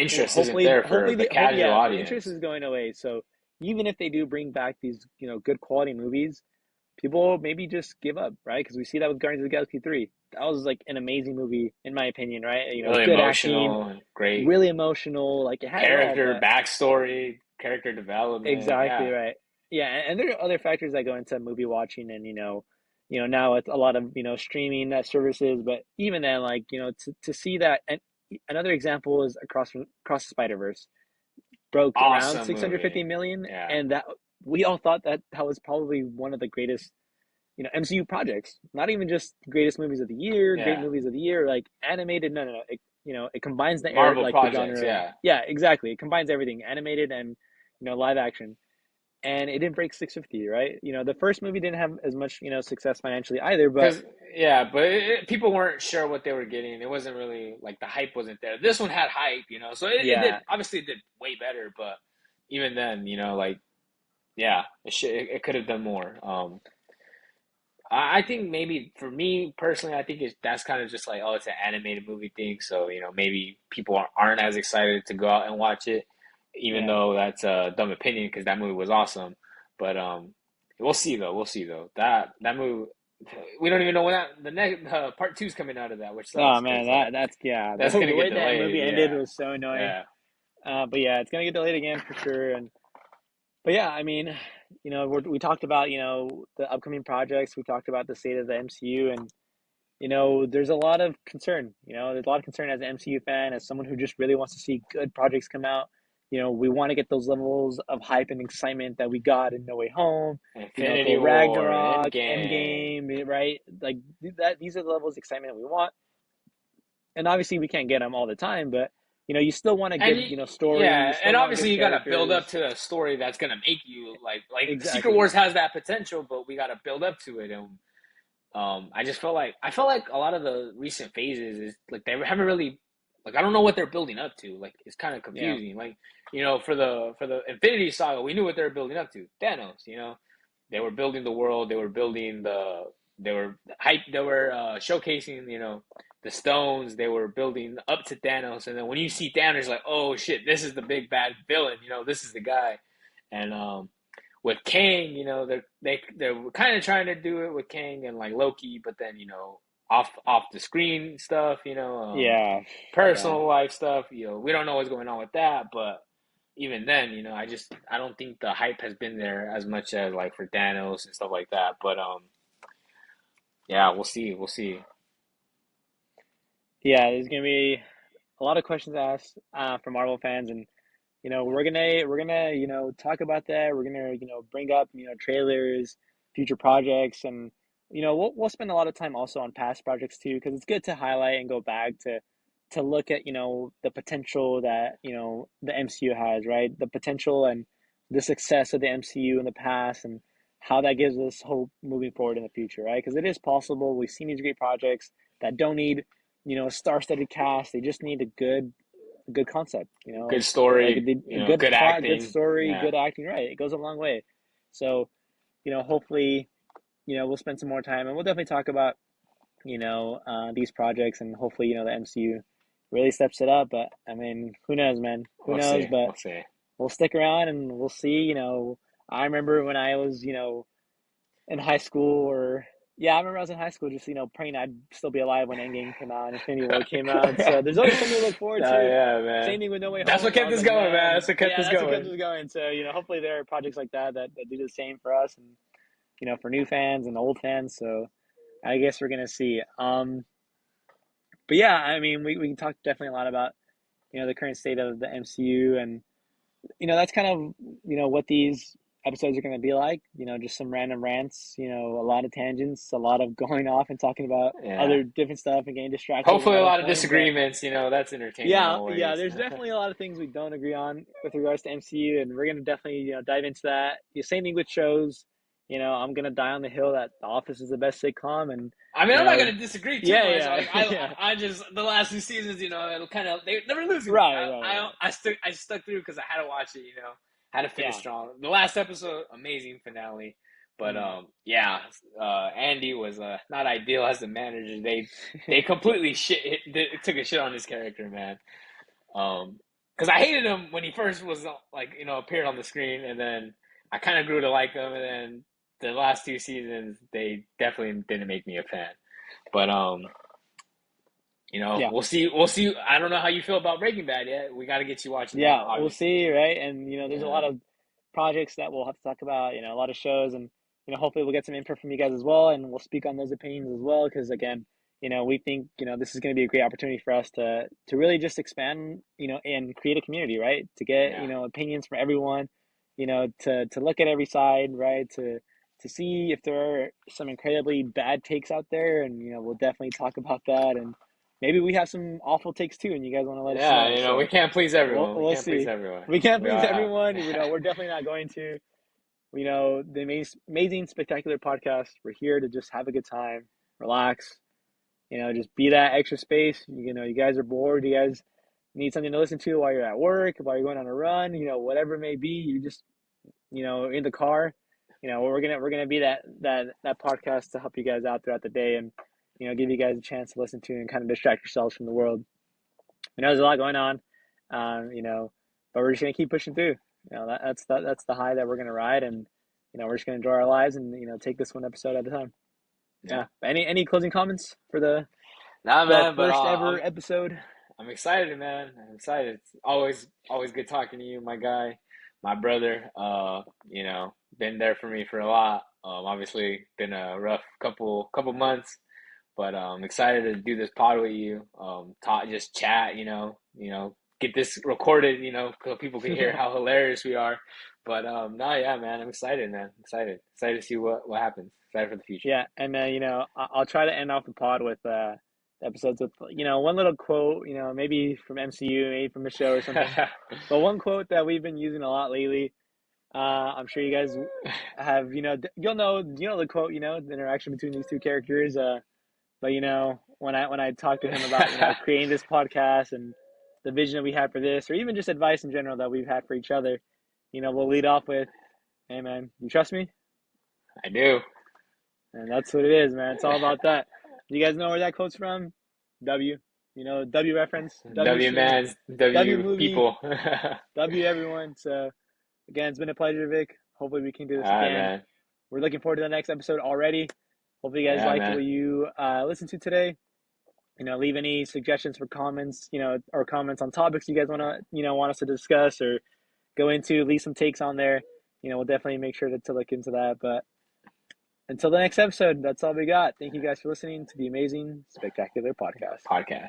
[SPEAKER 2] interest isn't there for
[SPEAKER 1] hopefully
[SPEAKER 2] the casual
[SPEAKER 1] yeah, the interest
[SPEAKER 2] audience.
[SPEAKER 1] is going away. So even if they do bring back these good quality movies, people maybe just give up, right? Because we see that with Guardians of the Galaxy 3. That was like an amazing movie in my opinion, right?
[SPEAKER 2] Really
[SPEAKER 1] Good acting,
[SPEAKER 2] emotional and great
[SPEAKER 1] really emotional, like it had it all.
[SPEAKER 2] character
[SPEAKER 1] But
[SPEAKER 2] backstory, character development.
[SPEAKER 1] exactly
[SPEAKER 2] Yeah.
[SPEAKER 1] right. Yeah, and there are other factors that go into movie watching, and now it's a lot of streaming services. But even then, like to see that, and another example is Across the Spider Verse broke around
[SPEAKER 2] Awesome
[SPEAKER 1] 650
[SPEAKER 2] movie.
[SPEAKER 1] million,
[SPEAKER 2] Yeah.
[SPEAKER 1] and that we all thought that was probably one of the greatest MCU projects. Not even just greatest movies of the year, great
[SPEAKER 2] Yeah.
[SPEAKER 1] movies of the year, like animated. No, no, no. It combines
[SPEAKER 2] Marvel
[SPEAKER 1] like the
[SPEAKER 2] projects.
[SPEAKER 1] genre.
[SPEAKER 2] Yeah.
[SPEAKER 1] Yeah, exactly. It combines everything, animated and live action, and it didn't break 650. Right? The first movie didn't have as much success financially either, but
[SPEAKER 2] Because, yeah, but people weren't sure what they were getting. It wasn't really like the hype wasn't there. This one had hype, so it did,
[SPEAKER 1] yeah,
[SPEAKER 2] obviously, it did way better. But even then, like, yeah, it could have done more. I think maybe for me personally, I think that's kind of just like, oh, it's an animated movie thing. So, maybe people aren't as excited to go out and watch it, even
[SPEAKER 1] yeah.
[SPEAKER 2] though that's a dumb opinion because that movie was awesome. But we'll see though. We'll see though. That movie, we don't even know when the next part two is coming out of that, which
[SPEAKER 1] Oh
[SPEAKER 2] sucks
[SPEAKER 1] man,
[SPEAKER 2] because
[SPEAKER 1] that's yeah.
[SPEAKER 2] that's
[SPEAKER 1] The
[SPEAKER 2] gonna
[SPEAKER 1] way
[SPEAKER 2] get
[SPEAKER 1] that
[SPEAKER 2] delayed.
[SPEAKER 1] movie ended
[SPEAKER 2] Yeah,
[SPEAKER 1] was so annoying.
[SPEAKER 2] yeah.
[SPEAKER 1] But yeah, it's gonna get delayed again for sure. And but yeah, I mean, we talked about the upcoming projects. We talked about the state of the MCU, and there's a lot of concern. There's a lot of concern as an MCU fan, as someone who just really wants to see good projects come out. We want to get those levels of hype and excitement that we got in No Way Home.
[SPEAKER 2] Infinity
[SPEAKER 1] Thor
[SPEAKER 2] War,
[SPEAKER 1] Ragnarok,
[SPEAKER 2] Endgame.
[SPEAKER 1] Endgame, right? Like that. These are the levels of excitement we want, and obviously we can't get them all the time, but you still want a
[SPEAKER 2] And
[SPEAKER 1] good story. You
[SPEAKER 2] yeah,
[SPEAKER 1] still
[SPEAKER 2] and
[SPEAKER 1] want good
[SPEAKER 2] obviously you got to build up
[SPEAKER 1] characters.
[SPEAKER 2] to a story that's gonna make you like Secret
[SPEAKER 1] Exactly.
[SPEAKER 2] Wars has that potential, but we got to build up to it. And I felt like a lot of the recent phases is like they haven't really like I don't know what they're building up to. Like it's kind of
[SPEAKER 1] Yeah.
[SPEAKER 2] confusing. Like for the Infinity Saga, we knew what they were building up to. Thanos, they were building the world. They were building they were hype. They were showcasing the stones. They were building up to Thanos, and then when you see Thanos, like, oh shit, this is the big bad villain. This is the guy. And with Kang, they're kind of trying to do it with Kang and like Loki, but then off the screen stuff,
[SPEAKER 1] Yeah. Yeah.
[SPEAKER 2] personal life stuff. We don't know what's going on with that, but even then, I don't think the hype has been there as much as like for Thanos and stuff like that. But yeah, we'll see, we'll see.
[SPEAKER 1] Yeah, there's gonna be a lot of questions asked from Marvel fans, and we're gonna talk about that. We're gonna bring up trailers, future projects, and we'll spend a lot of time also on past projects too, because it's good to highlight and go back to look at the potential that the MCU has, right? The potential and the success of the MCU in the past, and how that gives us hope moving forward in the future, right? Because it is possible. We've seen these great projects that don't need a star-studded cast. They just need a good concept,
[SPEAKER 2] Good
[SPEAKER 1] like
[SPEAKER 2] story,
[SPEAKER 1] a good
[SPEAKER 2] good
[SPEAKER 1] plot, good
[SPEAKER 2] acting.
[SPEAKER 1] story,
[SPEAKER 2] Yeah,
[SPEAKER 1] good acting. Right, it goes a long way. So, hopefully, we'll spend some more time, and we'll definitely talk about these projects, and hopefully, the MCU really steps it up. But I mean, who knows, man? Who
[SPEAKER 2] we'll
[SPEAKER 1] knows?
[SPEAKER 2] see,
[SPEAKER 1] But
[SPEAKER 2] we'll see.
[SPEAKER 1] we'll stick around and we'll see. I remember when I was, in high school, or Yeah, I remember I was in high school just, praying I'd still be alive when Endgame came out and Infinity War came out. So there's always something to look forward
[SPEAKER 2] Oh
[SPEAKER 1] to.
[SPEAKER 2] yeah, man.
[SPEAKER 1] Same thing with No Way
[SPEAKER 2] That's what
[SPEAKER 1] Home. I
[SPEAKER 2] kept
[SPEAKER 1] was
[SPEAKER 2] us
[SPEAKER 1] like,
[SPEAKER 2] going, man.
[SPEAKER 1] man,
[SPEAKER 2] That's what kept
[SPEAKER 1] yeah,
[SPEAKER 2] us
[SPEAKER 1] that's what kept
[SPEAKER 2] going.
[SPEAKER 1] us going. So, hopefully there are projects like that do the same for us and, for new fans and old fans. So I guess we're gonna see. But yeah, I mean, we can talk definitely a lot about, the current state of the MCU and that's kind of, what these episodes are going to be like, just some random rants, a lot of tangents, a lot of going off and talking about
[SPEAKER 2] Yeah.
[SPEAKER 1] other different stuff and getting distracted and
[SPEAKER 2] Hopefully a
[SPEAKER 1] at a
[SPEAKER 2] lot of
[SPEAKER 1] point. But
[SPEAKER 2] disagreements, that's entertaining
[SPEAKER 1] yeah,
[SPEAKER 2] always.
[SPEAKER 1] there's definitely a lot of things we don't agree on with regards to MCU, and we're going to definitely, dive into that. The same thing with shows. I'm going to die on the hill that The Office is the best sitcom, and,
[SPEAKER 2] I mean,
[SPEAKER 1] you
[SPEAKER 2] I'm not
[SPEAKER 1] know,
[SPEAKER 2] gonna disagree too
[SPEAKER 1] yeah,
[SPEAKER 2] much.
[SPEAKER 1] yeah,
[SPEAKER 2] Like, I,
[SPEAKER 1] yeah.
[SPEAKER 2] I just the last 2 seasons, it'll kind of they were losing me.
[SPEAKER 1] Right, right, right.
[SPEAKER 2] I stuck through because I had to watch it. Had to finish
[SPEAKER 1] Yeah.
[SPEAKER 2] strong. The last episode, amazing finale. But
[SPEAKER 1] Mm.
[SPEAKER 2] yeah, Andy was not ideal as the manager. They completely they took a shit on his character, man. Because I hated him when he first was like appeared on the screen, and then I kind of grew to like him, and then the last 2 seasons they definitely didn't make me a fan. But
[SPEAKER 1] Yeah.
[SPEAKER 2] we'll see. We'll see. I don't know how you feel about Breaking Bad yet. We got to get you watching that,
[SPEAKER 1] Yeah, we'll
[SPEAKER 2] obviously.
[SPEAKER 1] see, right? And there's a
[SPEAKER 2] Yeah,
[SPEAKER 1] lot of projects that we'll have to talk about, a lot of shows, and hopefully we'll get some input from you guys as well, and we'll speak on those opinions as well, because again, we think this is going to be a great opportunity for us to really just expand, and create a community, right? To get
[SPEAKER 2] yeah,
[SPEAKER 1] opinions from everyone, to look at every side, right? To see if there are some incredibly bad takes out there, and we'll definitely talk about that, and maybe we have some awful takes too, and you guys want to let us
[SPEAKER 2] yeah.
[SPEAKER 1] know.
[SPEAKER 2] We
[SPEAKER 1] So
[SPEAKER 2] can't please
[SPEAKER 1] we'll
[SPEAKER 2] everyone. We
[SPEAKER 1] we'll
[SPEAKER 2] can't please
[SPEAKER 1] see.
[SPEAKER 2] everyone.
[SPEAKER 1] We can't
[SPEAKER 2] We
[SPEAKER 1] please
[SPEAKER 2] are.
[SPEAKER 1] everyone. We're definitely not going to. The amazing, spectacular podcast. We're here to just have a good time, relax. Just be that extra space. You guys are bored. You guys need something to listen to while you're at work, while you're going on a run. Whatever it may be. You just in the car. We're gonna be that podcast to help you guys out throughout the day and give you guys a chance to listen to and kind of distract yourselves from the world. There's a lot going on, but we're just gonna keep pushing through. That's the high that we're gonna ride, and we're just gonna enjoy our lives and take this one episode at a time.
[SPEAKER 2] Yeah.
[SPEAKER 1] Yeah. Any closing comments for
[SPEAKER 2] Nah,
[SPEAKER 1] the
[SPEAKER 2] man. But
[SPEAKER 1] first ever episode?
[SPEAKER 2] I'm excited, man. I'm excited. It's always good talking to you, my guy, my brother. Been there for me for a lot. Obviously been a rough couple months, but I'm excited to do this pod with you. Talk, just chat. Get this recorded. So people can hear how hilarious we are. But no, yeah, man. I'm excited, man. Excited to see what happens. Excited for the future.
[SPEAKER 1] Yeah, and I'll try to end off the pod with episodes with one little quote, maybe from MCU, maybe from a show or something. But one quote that we've been using a lot lately. I'm sure you guys have, you'll know the quote, the interaction between these two characters. But when I talked to him about creating this podcast and the vision that we had for this, or even just advice in general that we've had for each other, we'll lead off with, "Hey man, you trust me?"
[SPEAKER 2] I do.
[SPEAKER 1] And that's what it is, man. It's all about that. You guys know where that quote's from? W. W reference, W
[SPEAKER 2] W
[SPEAKER 1] stream,
[SPEAKER 2] man's
[SPEAKER 1] W
[SPEAKER 2] W
[SPEAKER 1] movie,
[SPEAKER 2] people. All
[SPEAKER 1] W everyone. So again, it's been a pleasure, Vic. Hopefully we can do this
[SPEAKER 2] right,
[SPEAKER 1] again.
[SPEAKER 2] man.
[SPEAKER 1] We're looking forward to the next episode already. Hopefully you guys
[SPEAKER 2] Yeah,
[SPEAKER 1] liked
[SPEAKER 2] man.
[SPEAKER 1] what you listened to today. Leave any suggestions for comments, or comments on topics you guys want us to discuss or go into. Leave some takes on there. We'll definitely make sure to look into that. But until the next episode, that's all we got. Thank you guys for listening to the amazing, spectacular podcast.
[SPEAKER 2] Podcast.